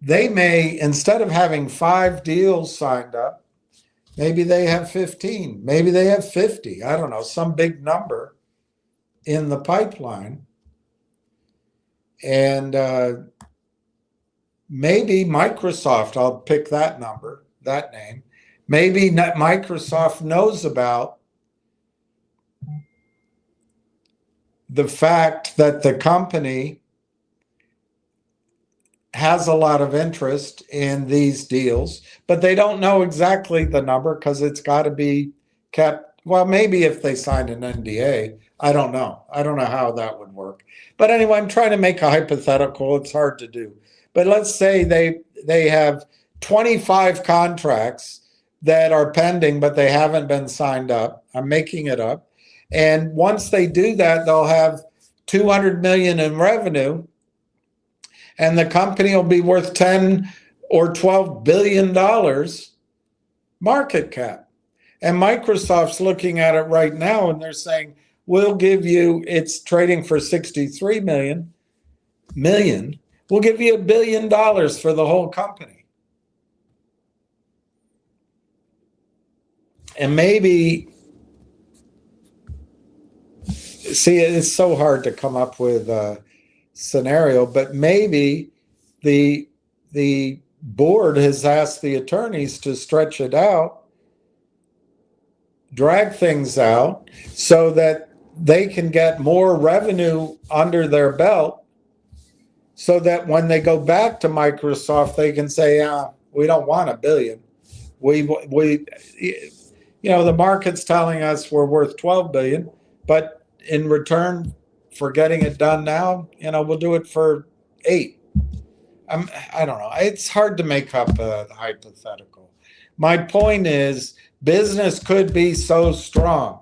they may, instead of having 5 deals signed up, maybe they have 15, maybe they have 50, I don't know, some big number in the pipeline. And maybe Microsoft, I'll pick that number, that name, maybe Microsoft knows about the fact that the company has a lot of interest in these deals, but they don't know exactly the number because it's got to be kept. Well, maybe if they signed an NDA, I don't know. I don't know how that would work. But anyway, I'm trying to make a hypothetical. It's hard to do. But let's say they have 25 contracts that are pending, but they haven't been signed up. I'm making it up. And once they do that, they'll have 200 million in revenue, and the company will be worth 10 or 12 billion dollars market cap. And Microsoft's looking at it right now and they're saying, we'll give you, it's trading for 63 million. We'll give you $1 billion for the whole company. And maybe, see, it's so hard to come up with a scenario, but maybe the board has asked the attorneys to stretch it out, drag things out, so that they can get more revenue under their belt, so that when they go back to Microsoft, they can say, we don't want $1 billion. We the market's telling us we're worth 12 billion, but in return for getting it done now, we'll do it for 8. I don't know. It's hard to make up a hypothetical. My point is, business could be so strong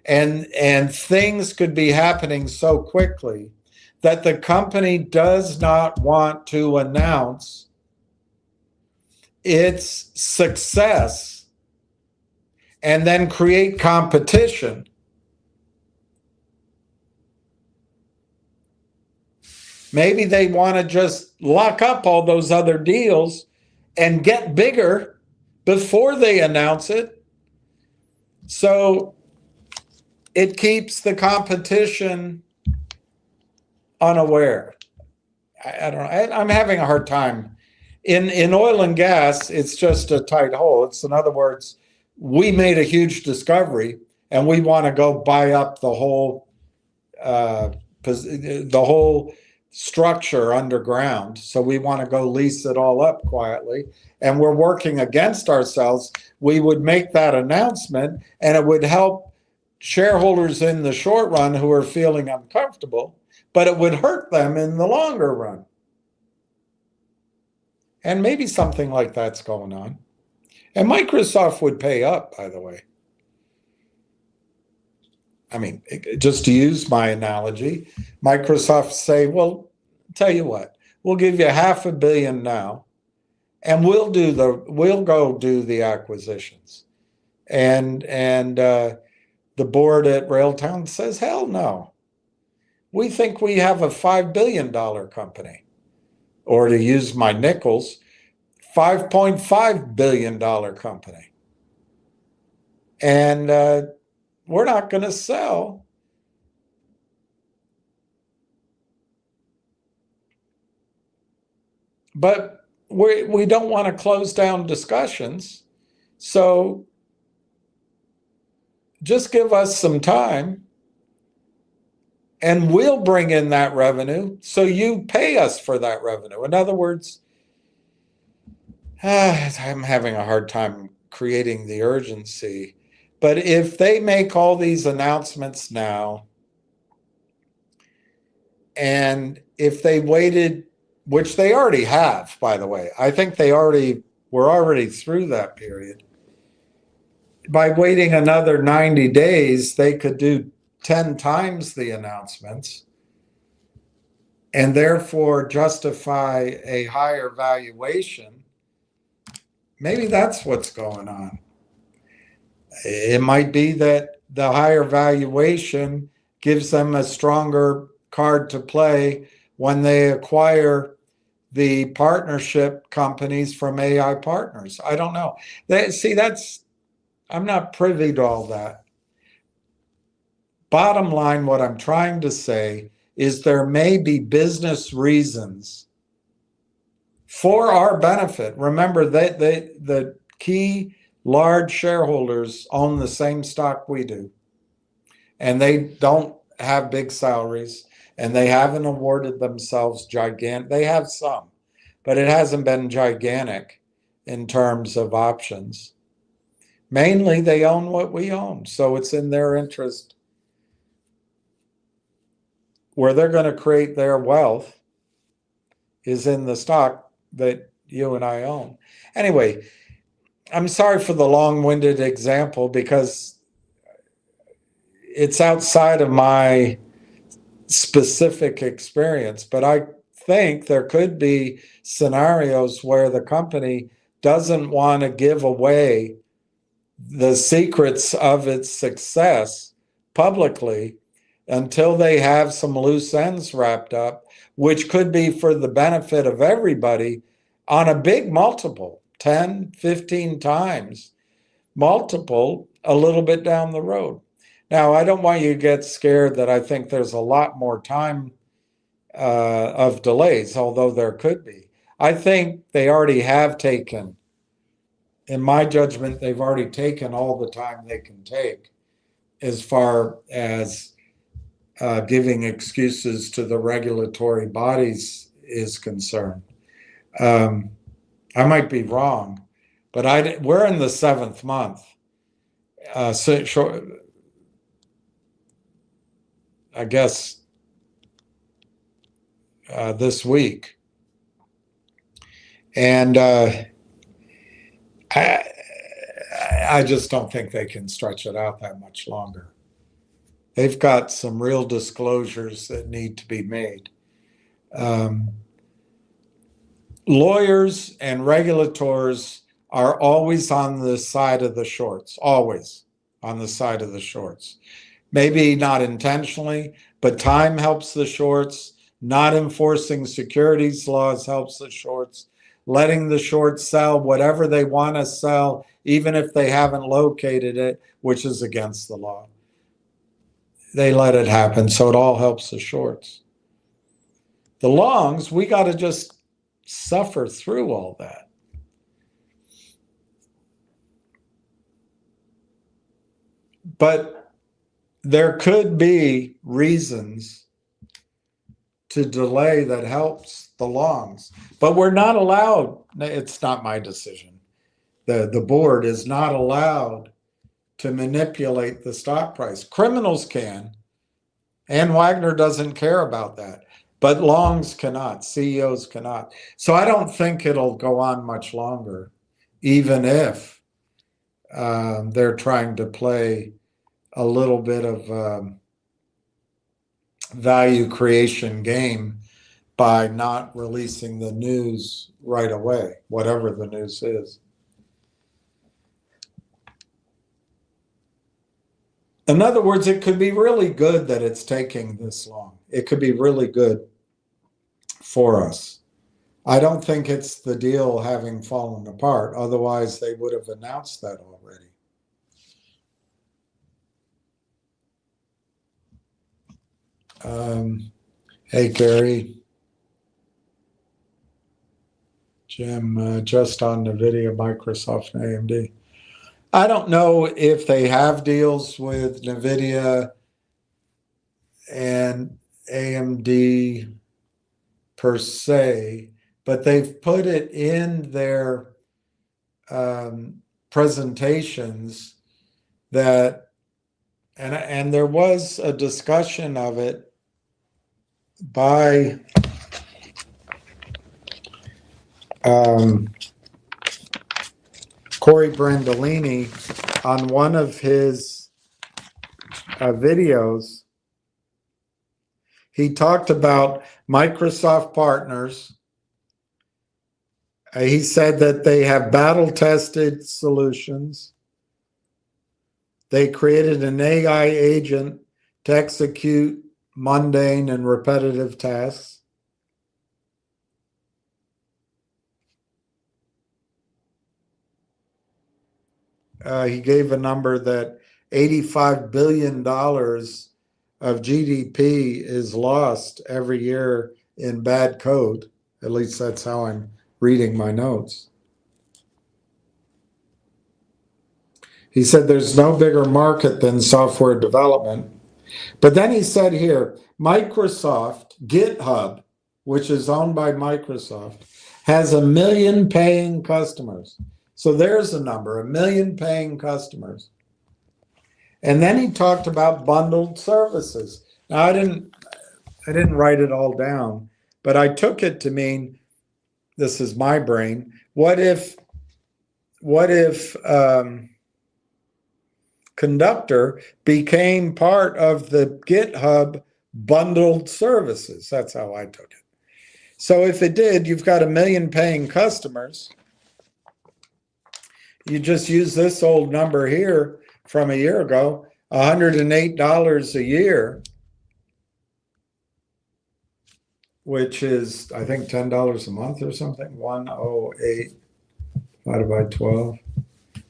and things could be happening so quickly that the company does not want to announce its success and then create competition. Maybe they want to just lock up all those other deals and get bigger before they announce it, so it keeps the competition unaware. I don't know. I'm having a hard time. In oil and gas, it's just a tight hole. It's, in other words, we made a huge discovery and we want to go buy up the whole structure underground. So we want to go lease it all up quietly. And we're working against ourselves. We would make that announcement and it would help shareholders in the short run who are feeling uncomfortable, but it would hurt them in the longer run. And maybe something like that's going on. And Microsoft would pay up, by the way. I mean, just to use my analogy, Microsoft say, well, tell you what, we'll give you $500 million now, and we'll go do the acquisitions. And the board at Railtown says, hell no. We think we have a $5 billion company. Or to use my nickels, $5.5 billion company. And we're not going to sell. But we don't want to close down discussions. So just give us some time and we'll bring in that revenue, so you pay us for that revenue. In other words, I'm having a hard time creating the urgency. But if they make all these announcements now, and if they waited, which they already have, by the way, I think we're already through that period. By waiting another 90 days, they could do 10 times the announcements. and therefore justify a higher valuation. Maybe that's what's going on. It might be that the higher valuation gives them a stronger card to play when they acquire the partnership companies from AI partners. I don't know. I'm not privy to all that. Bottom line, what I'm trying to say is there may be business reasons for our benefit. Remember that the key large shareholders own the same stock we do, and they don't have big salaries, and they haven't awarded themselves gigantic. They have some, but it hasn't been gigantic in terms of options. Mainly, they own what we own, so it's in their interest. Where they're going to create their wealth is in the stock that you and I own. Anyway, I'm sorry for the long-winded example because it's outside of my specific experience, but I think there could be scenarios where the company doesn't want to give away the secrets of its success publicly until they have some loose ends wrapped up, which could be for the benefit of everybody on a big multiple, 10, 15 times multiple a little bit down the road. Now, I don't want you to get scared that I think there's a lot more time of delays, although there could be. I think they already have taken, in my judgment, they've already taken all the time they can take as far as giving excuses to the regulatory bodies is concerned. I might be wrong, but we're in the 7th month. I guess this week. And I just don't think they can stretch it out that much longer. They've got some real disclosures that need to be made. Lawyers and regulators are always on the side of the shorts, always on the side of the shorts. Maybe not intentionally, but time helps the shorts. Not enforcing securities laws helps the shorts. Letting the shorts sell whatever they want to sell, even if they haven't located it, which is against the law. They let it happen, so it all helps the shorts. The longs, we got to just suffer through all that. But there could be reasons to delay that helps the longs, but we're not allowed. It's not my decision. The board is not allowed to manipulate the stock price. Criminals can, and Wagner doesn't care about that, but longs cannot, CEOs cannot. So I don't think it'll go on much longer, even if they're trying to play a little bit of value creation game by not releasing the news right away, whatever the news is. In other words, it could be really good that it's taking this long. It could be really good for us. I don't think it's the deal having fallen apart. Otherwise, they would have announced that already. Hey, Gary. Jim, just on NVIDIA, Microsoft, and AMD. I don't know if they have deals with NVIDIA and AMD per se, but they've put it in their presentations that, and there was a discussion of it by Corey Brandolini on one of his videos. He talked about Microsoft partners. He said that they have battle-tested solutions. They created an AI agent to execute mundane and repetitive tasks. He gave a number that $85 billion of GDP is lost every year in bad code. At least that's how I'm reading my notes. He said there's no bigger market than software development. But then he said here, Microsoft, GitHub, which is owned by Microsoft, has 1 million paying customers. So there's a number, 1 million paying customers. And then he talked about bundled services. Now, I didn't write it all down, but I took it to mean, this is my brain, what if Conductor became part of the GitHub bundled services? That's how I took it. So if it did, you've got 1 million paying customers. You just use this old number here from a year ago, $108 a year, which is, I think, $10 a month or something. 108 divided by 12,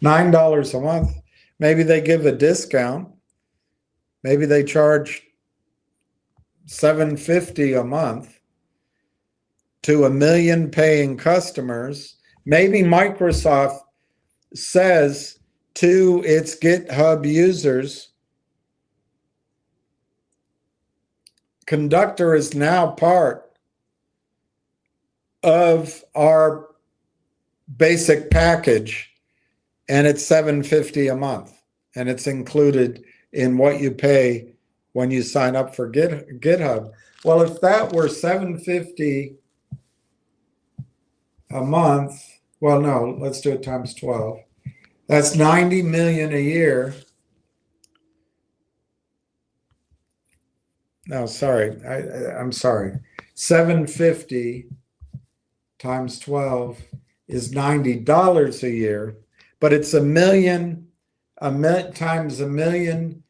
$9 a month. Maybe they give a discount. Maybe they charge $750 a month to 1 million paying customers. Maybe Microsoft says to its GitHub users, Conductor is now part of our basic package, and it's $750 a month, and it's included in what you pay when you sign up for GitHub. Well, if that were $750 a month, well, no, let's do it times 12. That's 90 million a year. No, sorry, I'm sorry. 750 times 12 is $90 a year, but it's 1 million times 1 million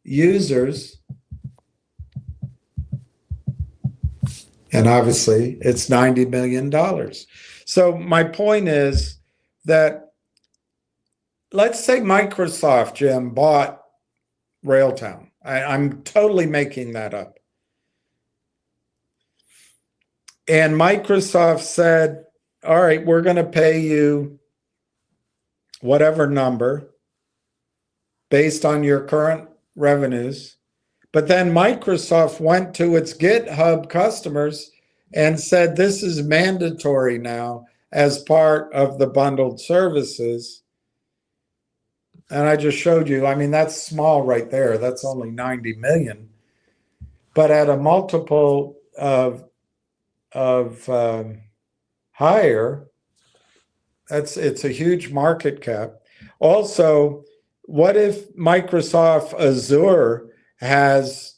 users. And obviously it's $90 million. So my point is that, let's say Microsoft, Jim, bought Railtown. I'm totally making that up. And Microsoft said, all right, we're going to pay you whatever number based on your current revenues. But then Microsoft went to its GitHub customers and said, this is mandatory now as part of the bundled services. And I just showed you, I mean, that's small right there. That's only 90 million. But at a multiple of higher, it's a huge market cap. Also, what if Microsoft Azure has,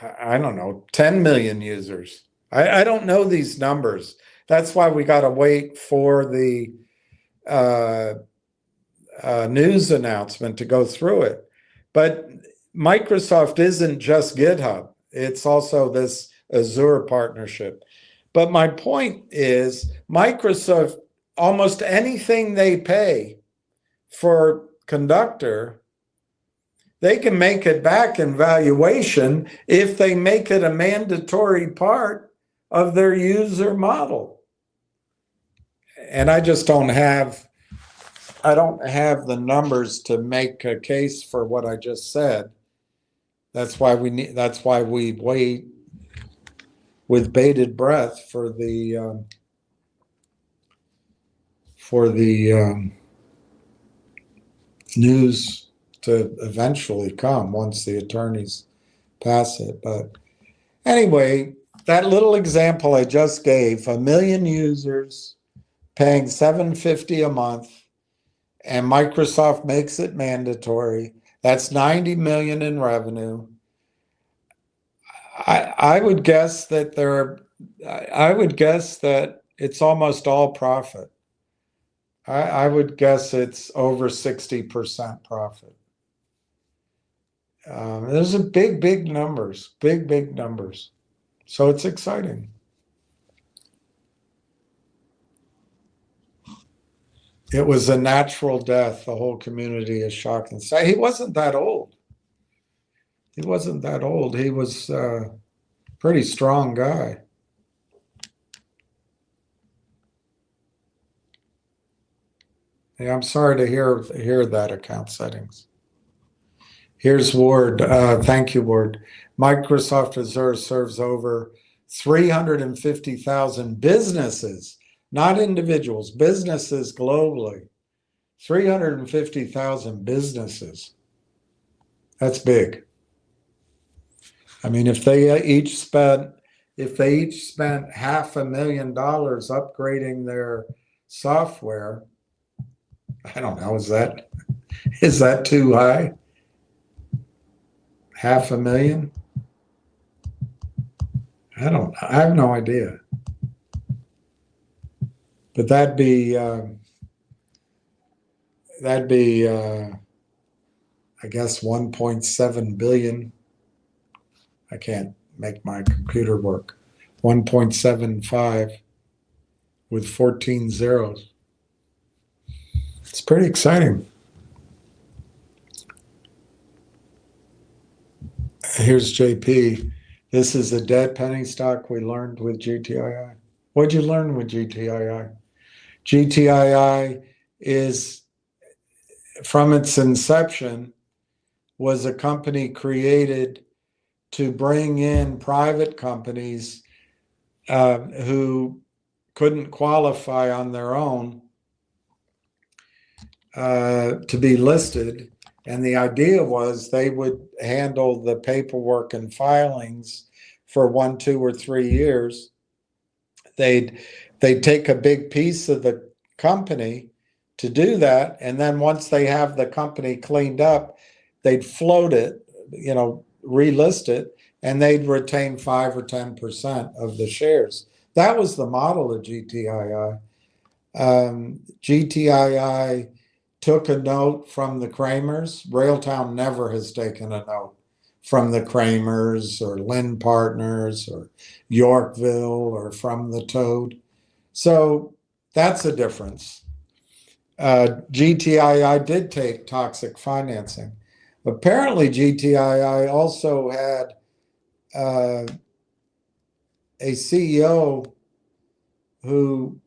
I don't know, 10 million users? I don't know these numbers. That's why we got to wait for the news announcement to go through it. But Microsoft isn't just GitHub. It's also this Azure partnership. But my point is, Microsoft, almost anything they pay for Conductor, they can make it back in valuation if they make it a mandatory part of their user model. And I just don't have the numbers to make a case for what I just said. That's why we wait with bated breath for the news to eventually come once the attorneys pass it. But anyway, that little example I just gave, 1 million users paying $750 a month, and Microsoft makes it mandatory. That's 90 million in revenue. I would guess that I would guess that it's almost all profit. I would guess it's over 60% profit. Those are big numbers, big numbers. So it's exciting. It was a natural death. The whole community is shocked and say he wasn't that old. He wasn't that old. He was a pretty strong guy. Yeah, I'm sorry to hear that account settings. Here's Ward. Thank you, Ward. Microsoft Azure serves over 350,000 businesses, not individuals, businesses globally. 350,000 businesses. That's big. I mean, if they each spent $500,000 upgrading their software, I don't know, is that too high? 500,000? I have no idea. But that'd be I guess 1.7 billion. I can't make my computer work. 1.75 with 14 zeros. It's pretty exciting. Here's JP. This is a dead penny stock we learned with GTII. What'd you learn with GTII? GTII is, from its inception, was a company created to bring in private companies who couldn't qualify on their own to be listed. And the idea was they would handle the paperwork and filings for 1, 2, or 3 years. They'd take a big piece of the company to do that, and then once they have the company cleaned up, they'd float it, relist it, and they'd retain 5 or 10% of the shares. That was the model of GTII. GTII took a note from the Kramers. Railtown never has taken a note from the Kramers or Lynn Partners or Yorkville or from the Toad. So that's a difference. GTII did take toxic financing. Apparently, GTII also had a CEO who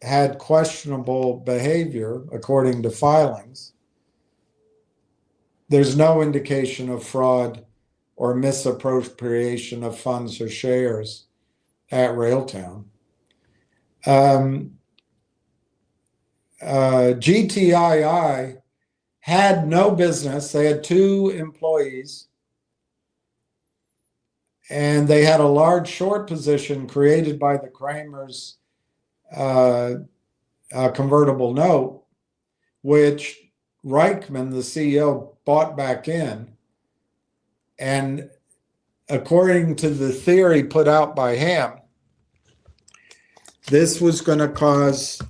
had questionable behavior, according to filings. There's no indication of fraud or misappropriation of funds or shares at Railtown. GTII had no business. They had 2 employees, and they had a large short position created by the Kramers convertible note, which Reichman, the CEO, bought back in. And according to the theory put out by him, this was going to cause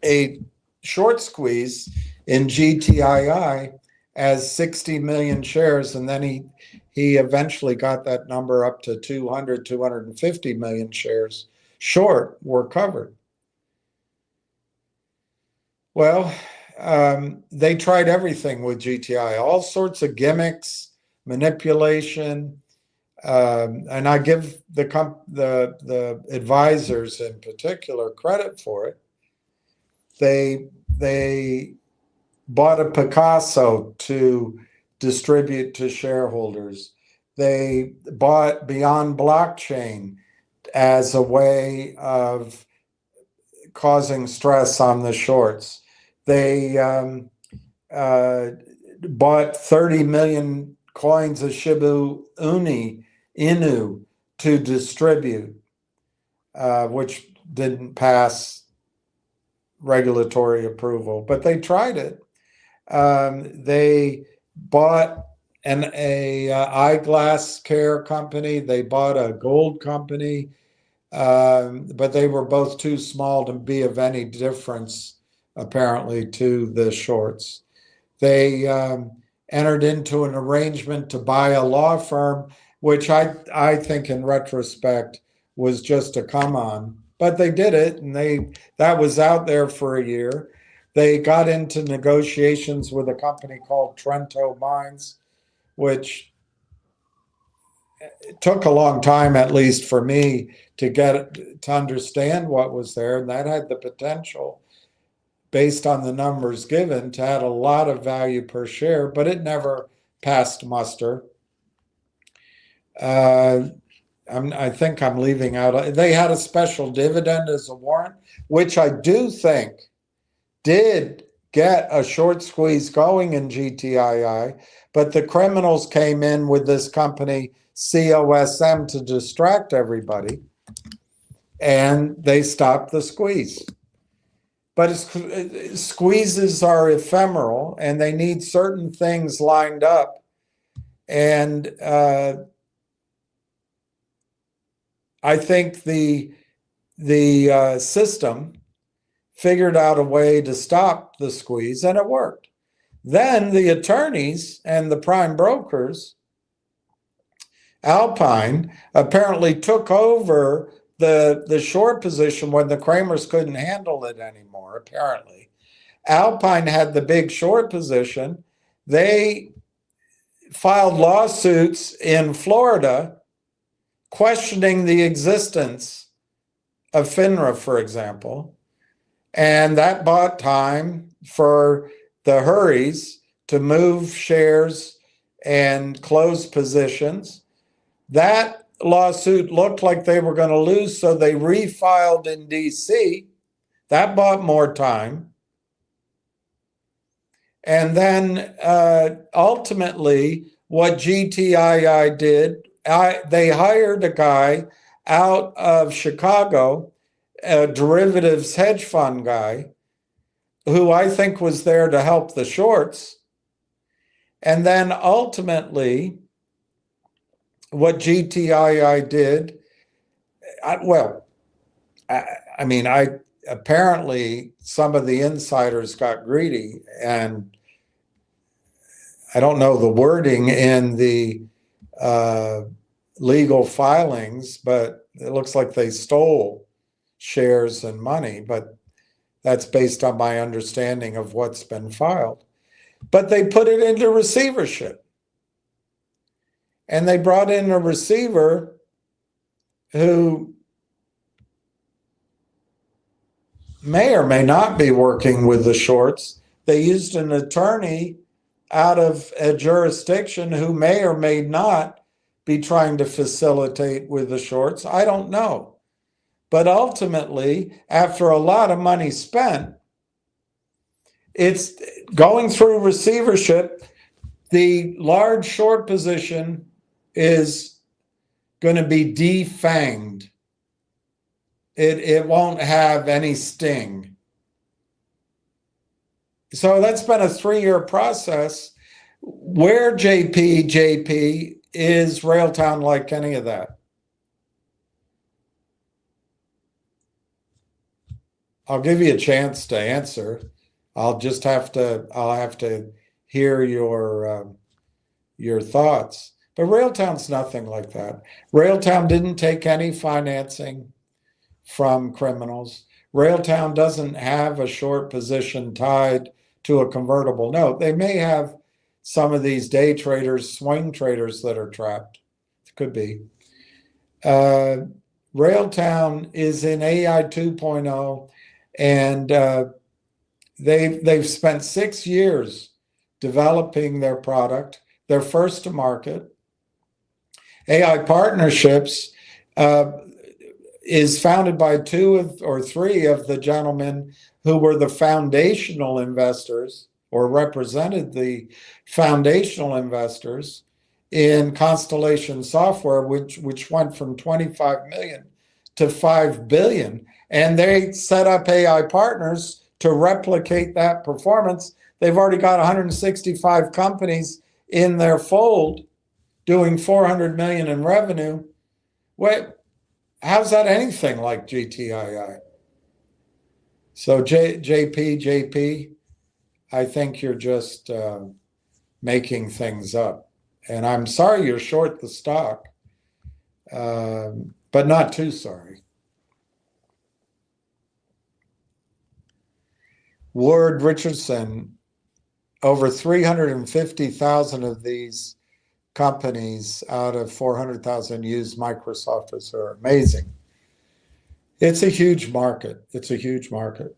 a short squeeze in GTII as 60 million shares, and then he eventually got that number up to 250 million shares short were covered. Well, they tried everything with GTI, all sorts of gimmicks, manipulation, and I give the advisors in particular credit for it. They bought a Picasso to distribute to shareholders. They bought Beyond Blockchain as a way of causing stress on the shorts. They bought 30 million coins of Shiba Inu to distribute, which didn't pass regulatory approval, but they tried it. They bought eyeglass care company. They bought a gold company, but they were both too small to be of any difference, apparently, to the shorts. They entered into an arrangement to buy a law firm, which I think in retrospect was just a come on. But they did it, and that was out there for a year. They got into negotiations with a company called Trento Mines, which took a long time, at least for me, to understand what was there, and that had the potential, based on the numbers given, to add a lot of value per share, but it never passed muster. I think I'm leaving out. They had a special dividend as a warrant, which I do think did get a short squeeze going in GTII, but the criminals came in with this company COSM to distract everybody, and they stopped the squeeze. But squeezes are ephemeral, and they need certain things lined up. And I think the system figured out a way to stop the squeeze, and it worked. Then the attorneys and the prime brokers, Alpine, apparently took over the short position when the Kramers couldn't handle it anymore, apparently. Alpine had the big short position. They filed lawsuits in Florida questioning the existence of FINRA, for example. And that bought time for the Hurries to move shares and close positions. That lawsuit looked like they were going to lose, so they refiled in DC. That bought more time. And then ultimately, what GTII did, they hired a guy out of Chicago, a derivatives hedge fund guy, who I think was there to help the shorts. And then ultimately, what GTII did, apparently some of the insiders got greedy, and I don't know the wording in the legal filings, but it looks like they stole shares and money, but that's based on my understanding of what's been filed. But they put it into receivership. And they brought in a receiver who may or may not be working with the shorts. They used an attorney out of a jurisdiction who may or may not be trying to facilitate with the shorts. I don't know. But ultimately, after a lot of money spent, it's going through receivership. The large short position is going to be defanged. It won't have any sting. So that's been a 3-year process. Where JP is Railtown like any of that? I'll give you a chance to answer. I'll have to hear your thoughts. But Railtown's nothing like that. Railtown didn't take any financing from criminals. Railtown doesn't have a short position tied to a convertible note. They may have some of these day traders, swing traders that are trapped. It could be. Railtown is in AI 2.0, and they've spent 6 years developing their product. They're first to market. AI Partnerships is founded by 2 or 3 of the gentlemen who were the foundational investors, or represented the foundational investors in Constellation Software, which went from 25 million to 5 billion. And they set up AI Partners to replicate that performance. They've already got 165 companies in their fold doing 400 million in revenue. What? How's that anything like GTII? So JP, I think you're just making things up. And I'm sorry you're short the stock, but not too sorry. Ward Richardson, over 350,000 of these companies out of 400,000 use Microsoft Azure. Amazing. It's a huge market. It's a huge market.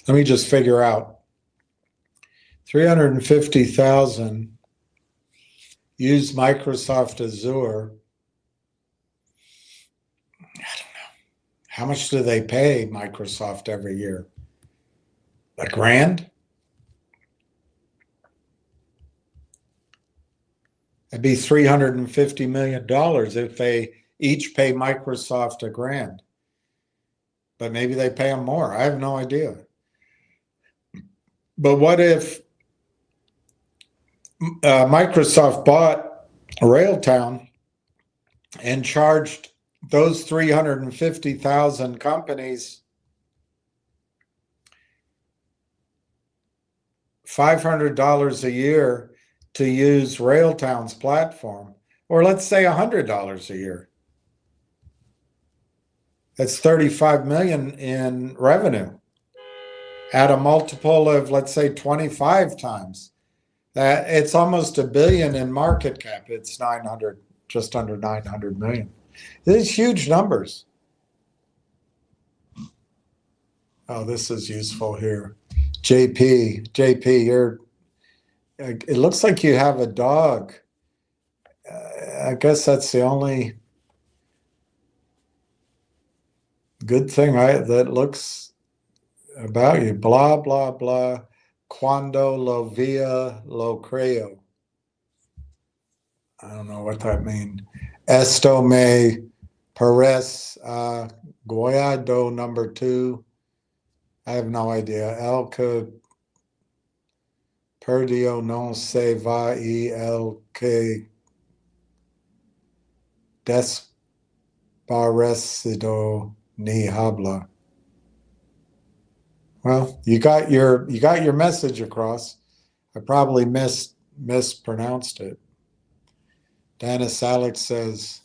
Let me just figure out. 350,000 use Microsoft Azure. I don't know. How much do they pay Microsoft every year? $1,000? It'd be $350 million if they each pay Microsoft $1,000. But maybe they pay them more. I have no idea. But what if Microsoft bought Railtown and charged those 350,000 companies $500 a year to use Railtown's platform, or let's say $100 a year? That's 35 million in revenue at a multiple of, let's say, 25 times. It's almost $1 billion in market cap. It's 900, just under 900 million. These huge numbers. Oh, this is useful here. JP, you're. It looks like you have a dog. I guess that's the only good thing that looks about you. Blah, blah, blah. Cuando lo via lo creo. I don't know what that means. Esto me parece Guayado #2. I have no idea. El que perdió no se va y el que desparecido ni habla. Well, you got your message across. I probably mispronounced it. Dennis Alex says,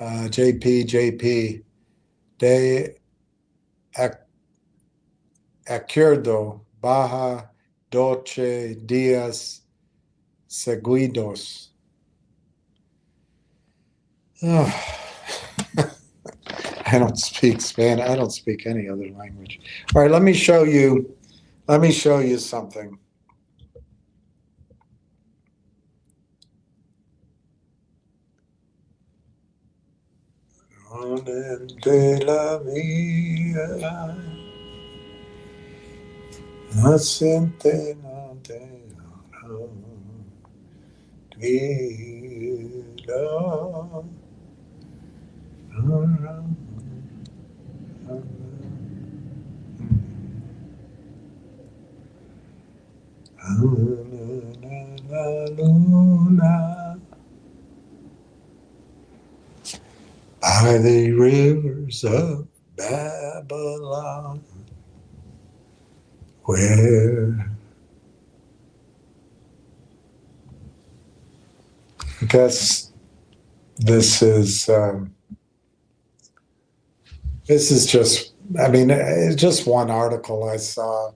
JP, de acuerdo, baja 12 días seguidos. Oh. I don't speak Spanish. I don't speak any other language. All right, let me show you something. De la vida, naciente no te vida. La luna by the rivers of Babylon, where I guess this is just, I mean, it's just one article I saw.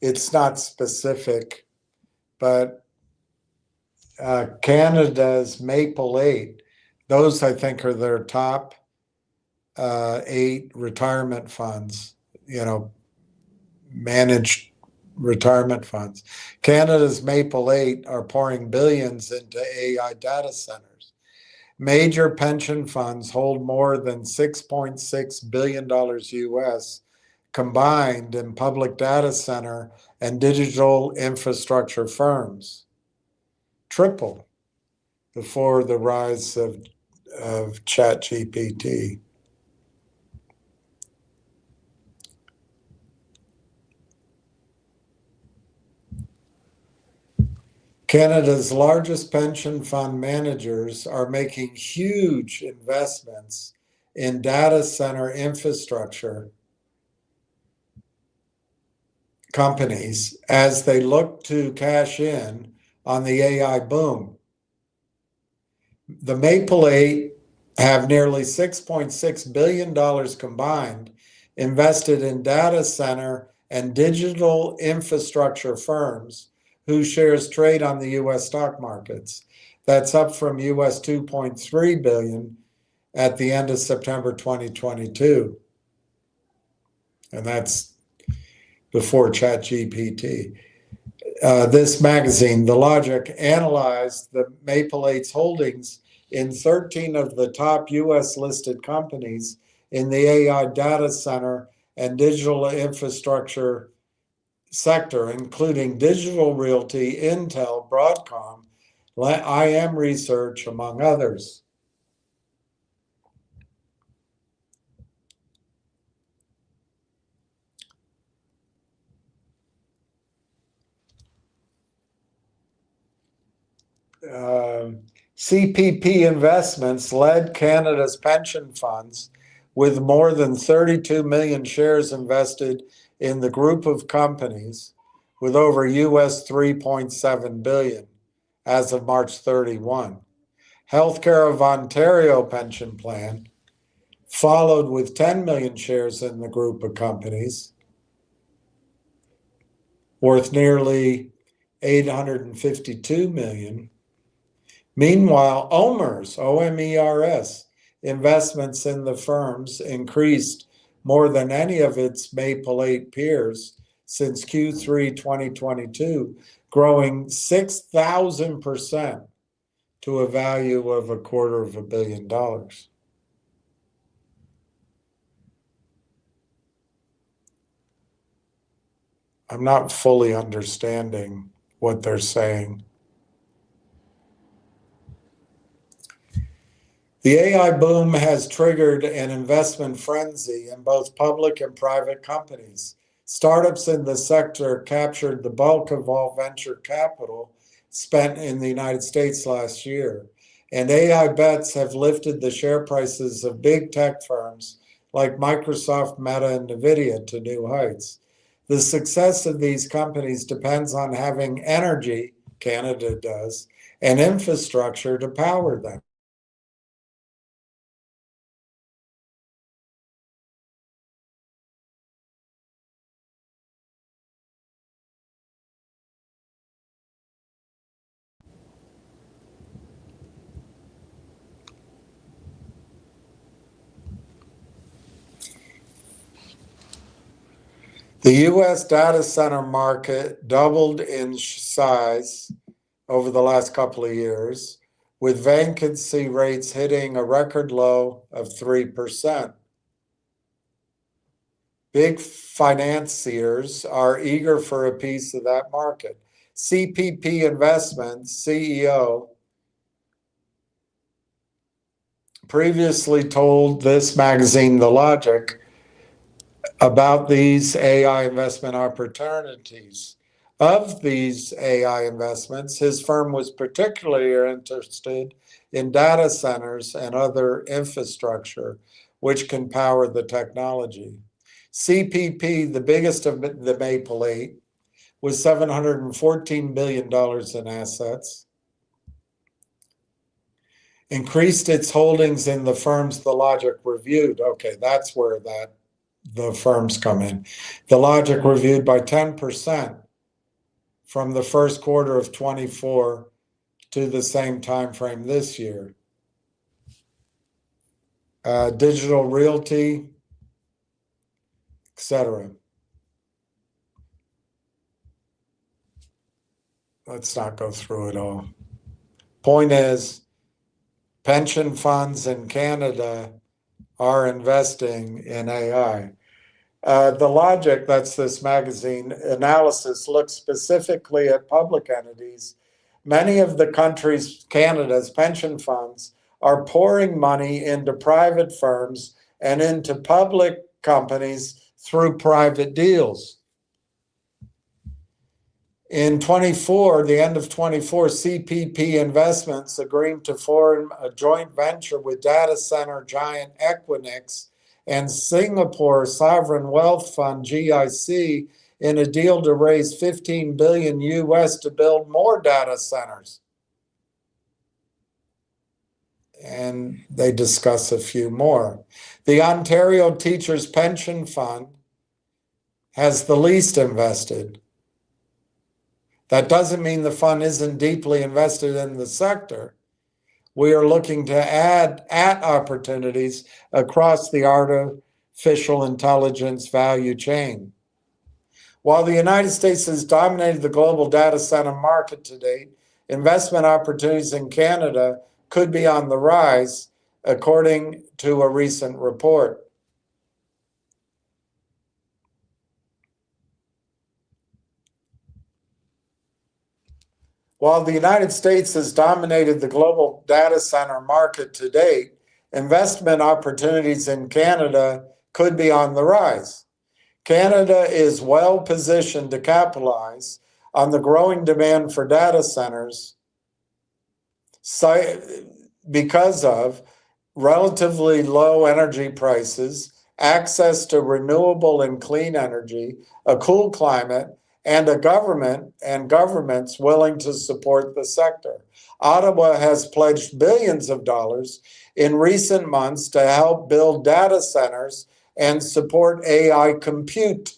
It's not specific, but Canada's Maple 8, those I think are their top 8 retirement funds, managed retirement funds. Canada's Maple 8 are pouring billions into AI data centers. Major pension funds hold more than $6.6 billion US combined in public data center and digital infrastructure firms. Triple before the rise of ChatGPT. Canada's largest pension fund managers are making huge investments in data center infrastructure companies as they look to cash in on the AI boom. The Maple 8 have nearly $6.6 billion combined invested in data center and digital infrastructure firms whose shares trade on the US stock markets. That's up from US 2.3 billion at the end of September 2022. And that's before ChatGPT. This magazine, The Logic, analyzed the Maple 8's holdings in 13 of the top US listed companies in the AI data center and digital infrastructure sector, including Digital Realty, Intel, Broadcom, IM Research, among others. CPP Investments led Canada's pension funds with more than 32 million shares invested in the group of companies with over US 3.7 billion as of March 31. Healthcare of Ontario Pension Plan followed with 10 million shares in the group of companies worth nearly 852 million. Meanwhile, OMERS investments in the firms increased more than any of its Maple 8 peers since Q3 2022, growing 6,000% to a value of $250 million. I'm not fully understanding what they're saying. The AI boom has triggered an investment frenzy in both public and private companies. Startups in the sector captured the bulk of all venture capital spent in the United States last year, and AI bets have lifted the share prices of big tech firms like Microsoft, Meta, and NVIDIA to new heights. The success of these companies depends on having energy, Canada does, and infrastructure to power them. The US data center market doubled in size over the last couple of years, with vacancy rates hitting a record low of 3%. Big financiers are eager for a piece of that market. CPP Investments CEO previously told this magazine, The Logic, about these AI investment opportunities. Of these AI investments, his firm was particularly interested in data centers and other infrastructure which can power the technology. CPP, the biggest of the Maple 8, was $714 billion in assets, increased its holdings in the firms The Logic reviewed. Okay, that's where the firms come in. The Logic reviewed by 10% from the first quarter of 24 to the same time frame this year. Digital Realty, etc. Let's not go through it all. Point is, pension funds in Canada are investing in AI. The Logic, that's this magazine analysis, looks specifically at public entities. Many of the country's, Canada's pension funds are pouring money into private firms and into public companies through private deals. In 24, the end of 24, CPP Investments agreed to form a joint venture with data center giant Equinix and Singapore Sovereign Wealth Fund, GIC, in a deal to raise 15 billion US to build more data centers. And they discuss a few more. The Ontario Teachers Pension Fund has the least invested. That doesn't mean the fund isn't deeply invested in the sector. We are looking to add opportunities across the artificial intelligence value chain. While the United States has dominated the global data center market to date, investment opportunities in Canada could be on the rise, according to a recent report. While the United States has dominated the global data center market to date, investment opportunities in Canada could be on the rise. Canada is well positioned to capitalize on the growing demand for data centers because of relatively low energy prices, access to renewable and clean energy, a cool climate, and a government and governments willing to support the sector. Ottawa has pledged billions of dollars in recent months to help build data centers and support AI compute.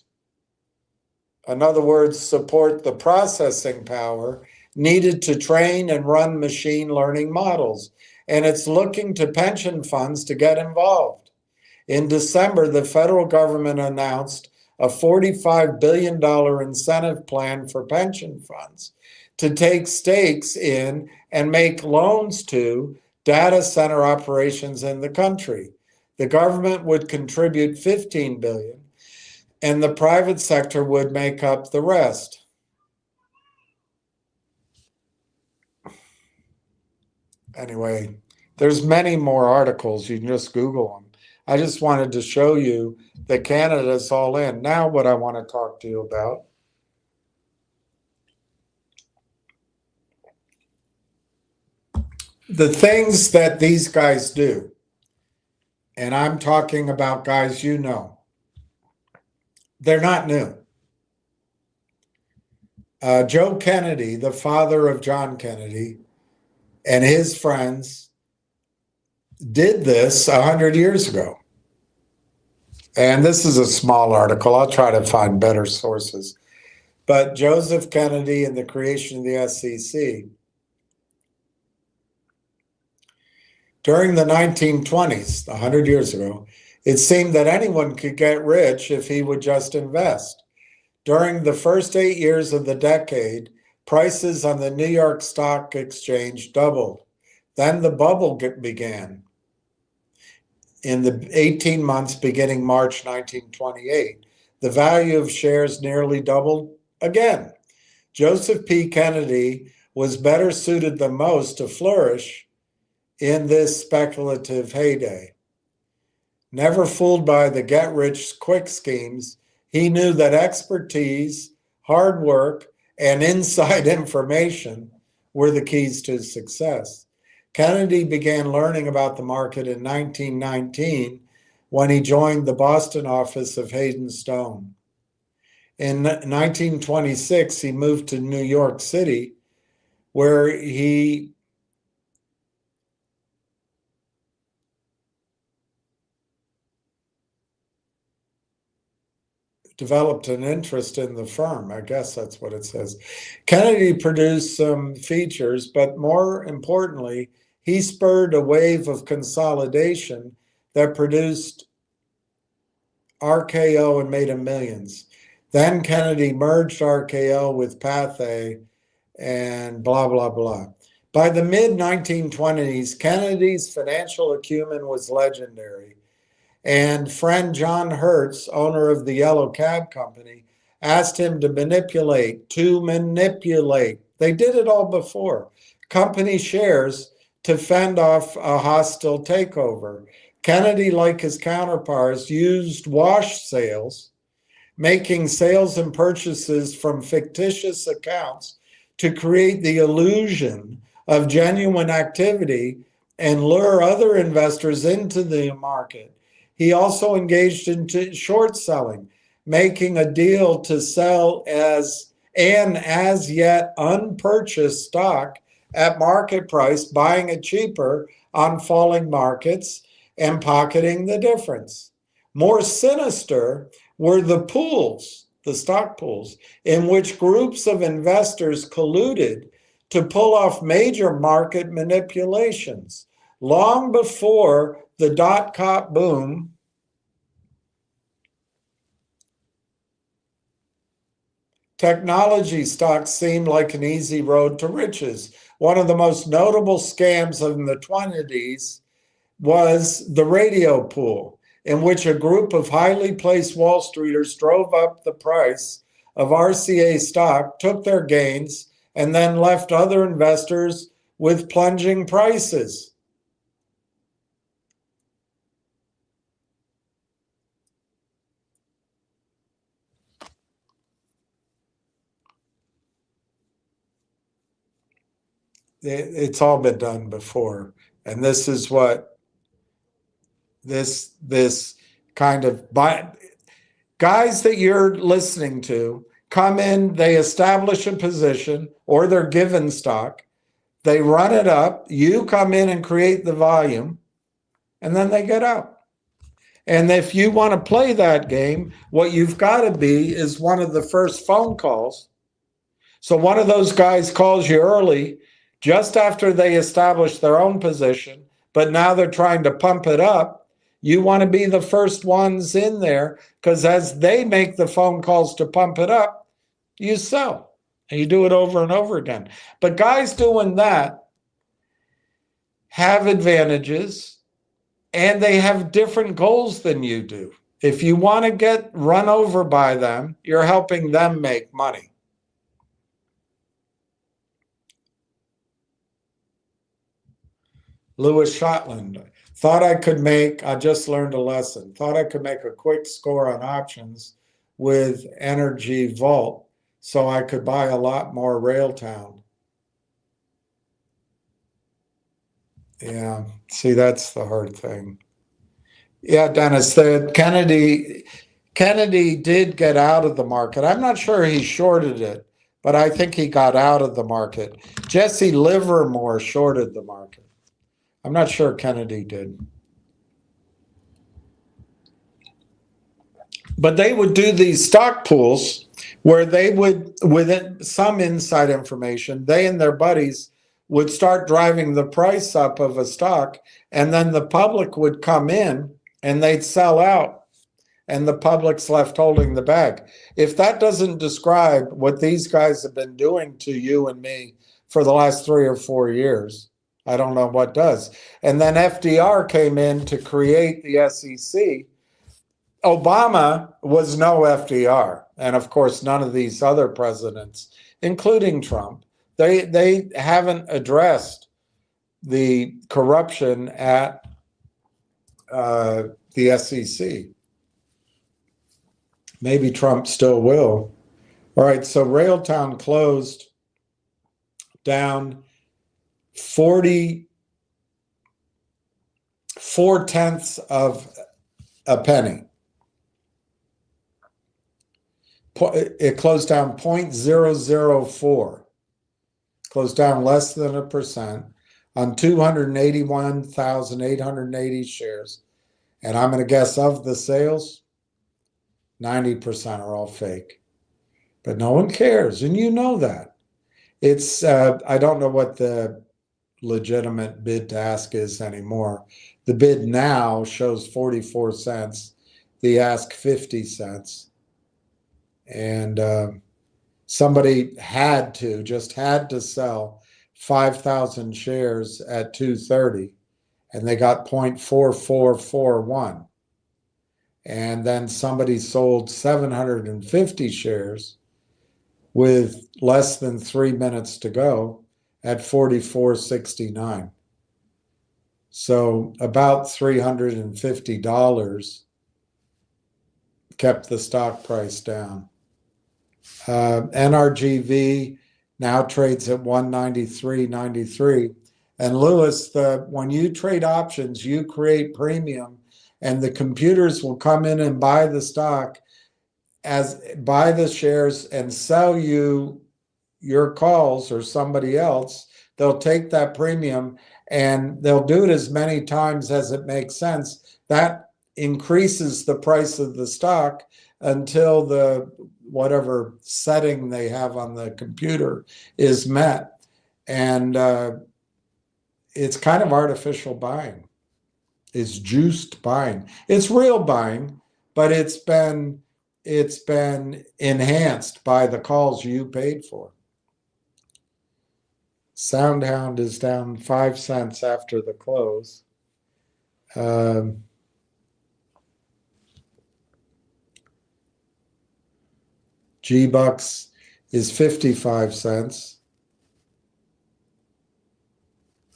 In other words, support the processing power needed to train and run machine learning models. And it's looking to pension funds to get involved. In December, the federal government announced a $45 billion incentive plan for pension funds to take stakes in and make loans to data center operations in the country. The government would contribute $15 billion, and the private sector would make up the rest. Anyway, there's many more articles. You can just Google them. I just wanted to show you that Canada's all in. Now what I want to talk to you about the things that these guys do. And I'm talking about guys you know. They're not new. Joe Kennedy, the father of John Kennedy, and his friends did this 100 years ago. And this is a small article. I'll try to find better sources. But Joseph Kennedy and the creation of the SEC. During the 1920s, 100 years ago, it seemed that anyone could get rich if he would just invest. During the first 8 years of the decade, prices on the New York Stock Exchange doubled. Then the bubble began in the 18 months beginning March 1928. The value of shares nearly doubled again. Joseph P. Kennedy was better suited than most to flourish in this speculative heyday. Never fooled by the get-rich-quick schemes, he knew that expertise, hard work, and inside information were the keys to success. Kennedy began learning about the market in 1919 when he joined the Boston office of Hayden Stone. In 1926, he moved to New York City, where he developed an interest in the firm. I guess that's what it says. Kennedy produced some features, but more importantly, he spurred a wave of consolidation that produced RKO and made him millions. Then Kennedy merged RKO with Pathé and blah, blah, blah. By the mid-1920s, Kennedy's financial acumen was legendary. And friend John Hertz, owner of the Yellow Cab Company, asked him to manipulate. They did it all before. Company shares to fend off a hostile takeover. Kennedy, like his counterparts, used wash sales making sales and purchases from fictitious accounts to create the illusion of genuine activity and lure other investors into the market. He also engaged in short selling, making a deal to sell an as yet unpurchased stock at market price, buying it cheaper on falling markets and pocketing the difference. More sinister were the pools, the stock pools, in which groups of investors colluded to pull off major market manipulations. Long before the dot-com boom, technology stocks seemed like an easy road to riches. One of the most notable scams in the 20s was the radio pool, in which a group of highly placed Wall Streeters drove up the price of RCA stock, took their gains, and then left other investors with plunging prices. It's all been done before, and this is what this kind of guys that you're listening to come in, they establish a position or they're given stock, they run it up, you come in and create the volume, and then they get out. And if you want to play that game, what you've got to be is one of the first phone calls. So one of those guys calls you early, just after they establish their own position, but now they're trying to pump it up. You want to be the first ones in there, because as they make the phone calls to pump it up, you sell. And you do it over and over again. But guys doing that have advantages, and they have different goals than you do. If you want to get run over by them, you're helping them make money. Lewis Shotland, I just learned a lesson. Thought I could make a quick score on options with Energy Vault, so I could buy a lot more Railtown. Yeah, see, that's the hard thing. Yeah, Dennis, Kennedy did get out of the market. I'm not sure he shorted it, but I think he got out of the market. Jesse Livermore shorted the market. I'm not sure Kennedy did. But they would do these stock pools where they would, with some inside information, they and their buddies would start driving the price up of a stock, and then the public would come in and they'd sell out, and the public's left holding the bag. If that doesn't describe what these guys have been doing to you and me for the last 3 or 4 years, I don't know what does. And then FDR came in to create the SEC. Obama was no FDR. And of course, none of these other presidents, including Trump, they haven't addressed the corruption at the SEC. Maybe Trump still will. All right, so Railtown closed down 44/10 of a penny. It closed down 0.004, closed down less than 1% on 281,880 shares. And I'm going to guess of the sales, 90% are all fake. But no one cares, and you know that. It's I don't know what the legitimate bid to ask is anymore. The bid now shows 44 cents, the ask 50 cents. And somebody just had to sell 5,000 shares at 230, and they got 0.4441. And then somebody sold 750 shares with less than 3 minutes to go at 44.69. So about $350 kept the stock price down. NRGV now trades at 193.93. And Lewis, when you trade options, you create premium, and the computers will come in and buy the stock, buy the shares and sell you your calls or somebody else. They'll take that premium and they'll do it as many times as it makes sense. That increases the price of the stock until the whatever setting they have on the computer is met. And it's kind of artificial buying. It's juiced buying. It's real buying, but it's been enhanced by the calls you paid for. SoundHound is down 5 cents after the close. G-Bucks is 55 cents.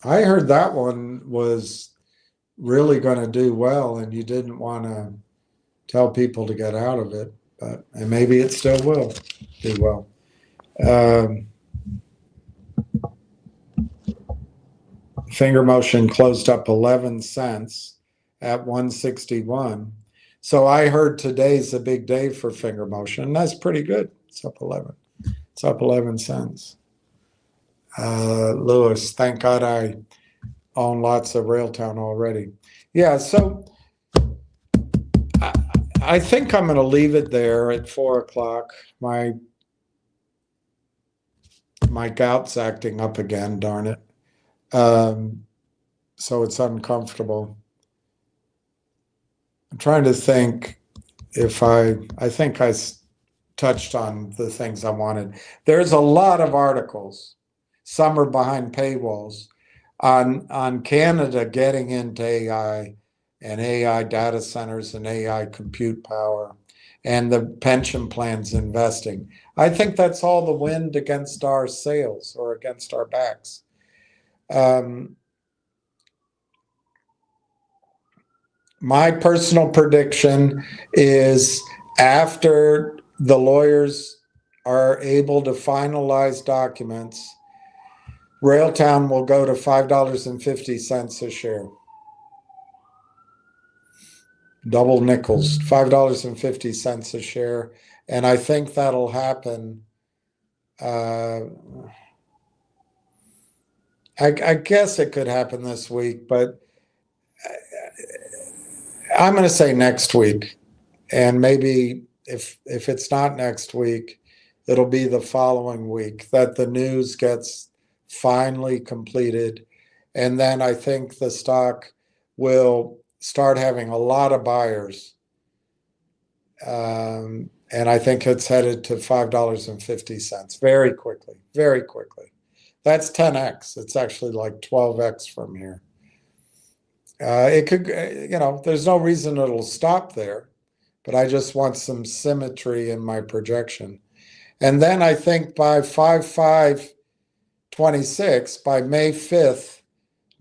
I heard that one was really going to do well, and you didn't want to tell people to get out of it, and maybe it still will do well. Finger Motion closed up 11 cents at 161. So I heard today's a big day for Finger Motion. That's pretty good. It's up 11. It's up 11 cents. Lewis, thank God I own lots of Railtown already. Yeah, so I think I'm going to leave it there at 4 o'clock. My gout's acting up again, darn it. So it's uncomfortable. I'm trying to think if I think I touched on the things I wanted. There's a lot of articles. Some are behind paywalls on Canada getting into AI and AI data centers and AI compute power and the pension plans investing. I think that's all the wind against our sails or against our backs. My personal prediction is after the lawyers are able to finalize documents, Railtown will go to $5.50 a share. Double nickels, $5.50 a share. And I think that'll happen. I guess it could happen this week, but I'm going to say next week. And maybe if it's not next week, it'll be the following week that the news gets finally completed. And then I think the stock will start having a lot of buyers. And I think it's headed to $5.50 very quickly, very quickly. That's 10x. It's actually like 12x from here. It could, there's no reason it'll stop there, but I just want some symmetry in my projection. And then I think by 5/5/26, by May 5th,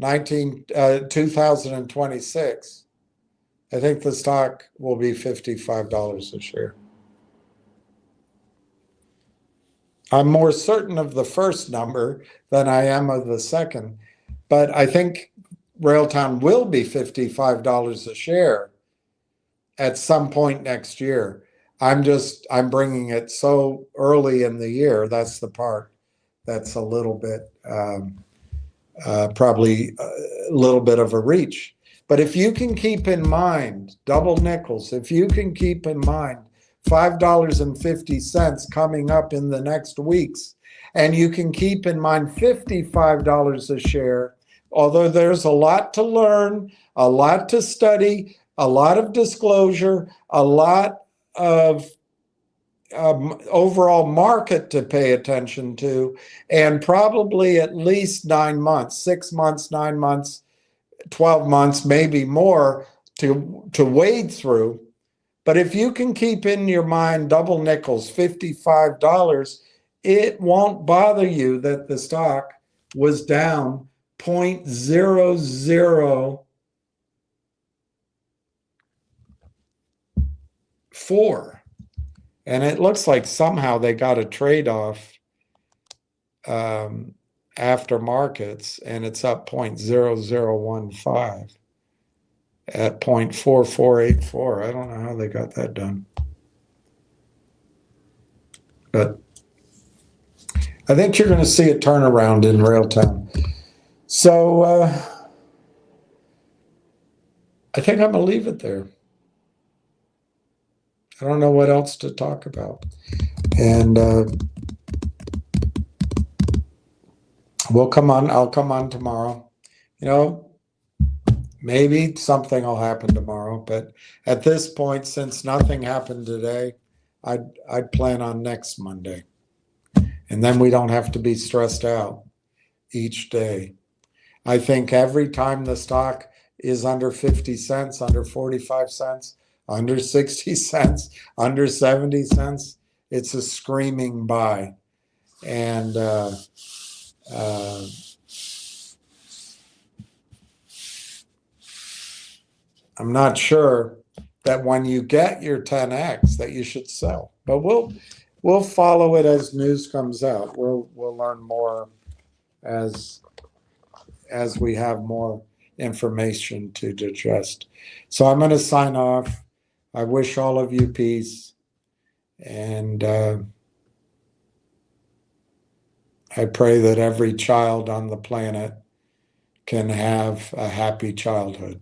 2026, I think the stock will be $55 a share. I'm more certain of the first number than I am of the second, but I think Railtown will be $55 a share at some point next year. I'm bringing it so early in the year. That's the part that's a little bit, probably a little bit of a reach. But if you can keep in mind, double nickels, if you can keep in mind $5.50 coming up in the next weeks, and you can keep in mind $55 a share, although there's a lot to learn, a lot to study, a lot of disclosure, a lot of overall market to pay attention to, and probably at least 9 months, 6 months, 9 months, 12 months, maybe more to wade through. But if you can keep in your mind double nickels, $55, it won't bother you that the stock was down 0.00 4. And it looks like somehow they got a trade-off after markets, and it's up 0.0015 at 0.4484. I don't know how they got that done. But I think you're going to see a turnaround in Railtown. So I think I'm going to leave it there. I don't know what else to talk about. And we'll come on. I'll come on tomorrow. You know, maybe something will happen tomorrow. But at this point, since nothing happened today, I'd plan on next Monday. And then we don't have to be stressed out each day. I think every time the stock is under 50 cents, under 45 cents, under 60 cents, under 70 cents, it's a screaming buy. And I'm not sure that when you get your 10x that you should sell, but we'll follow it as news comes out. We'll learn more as we have more information to digest. So I'm going to sign off. I wish all of you peace, and I pray that every child on the planet can have a happy childhood.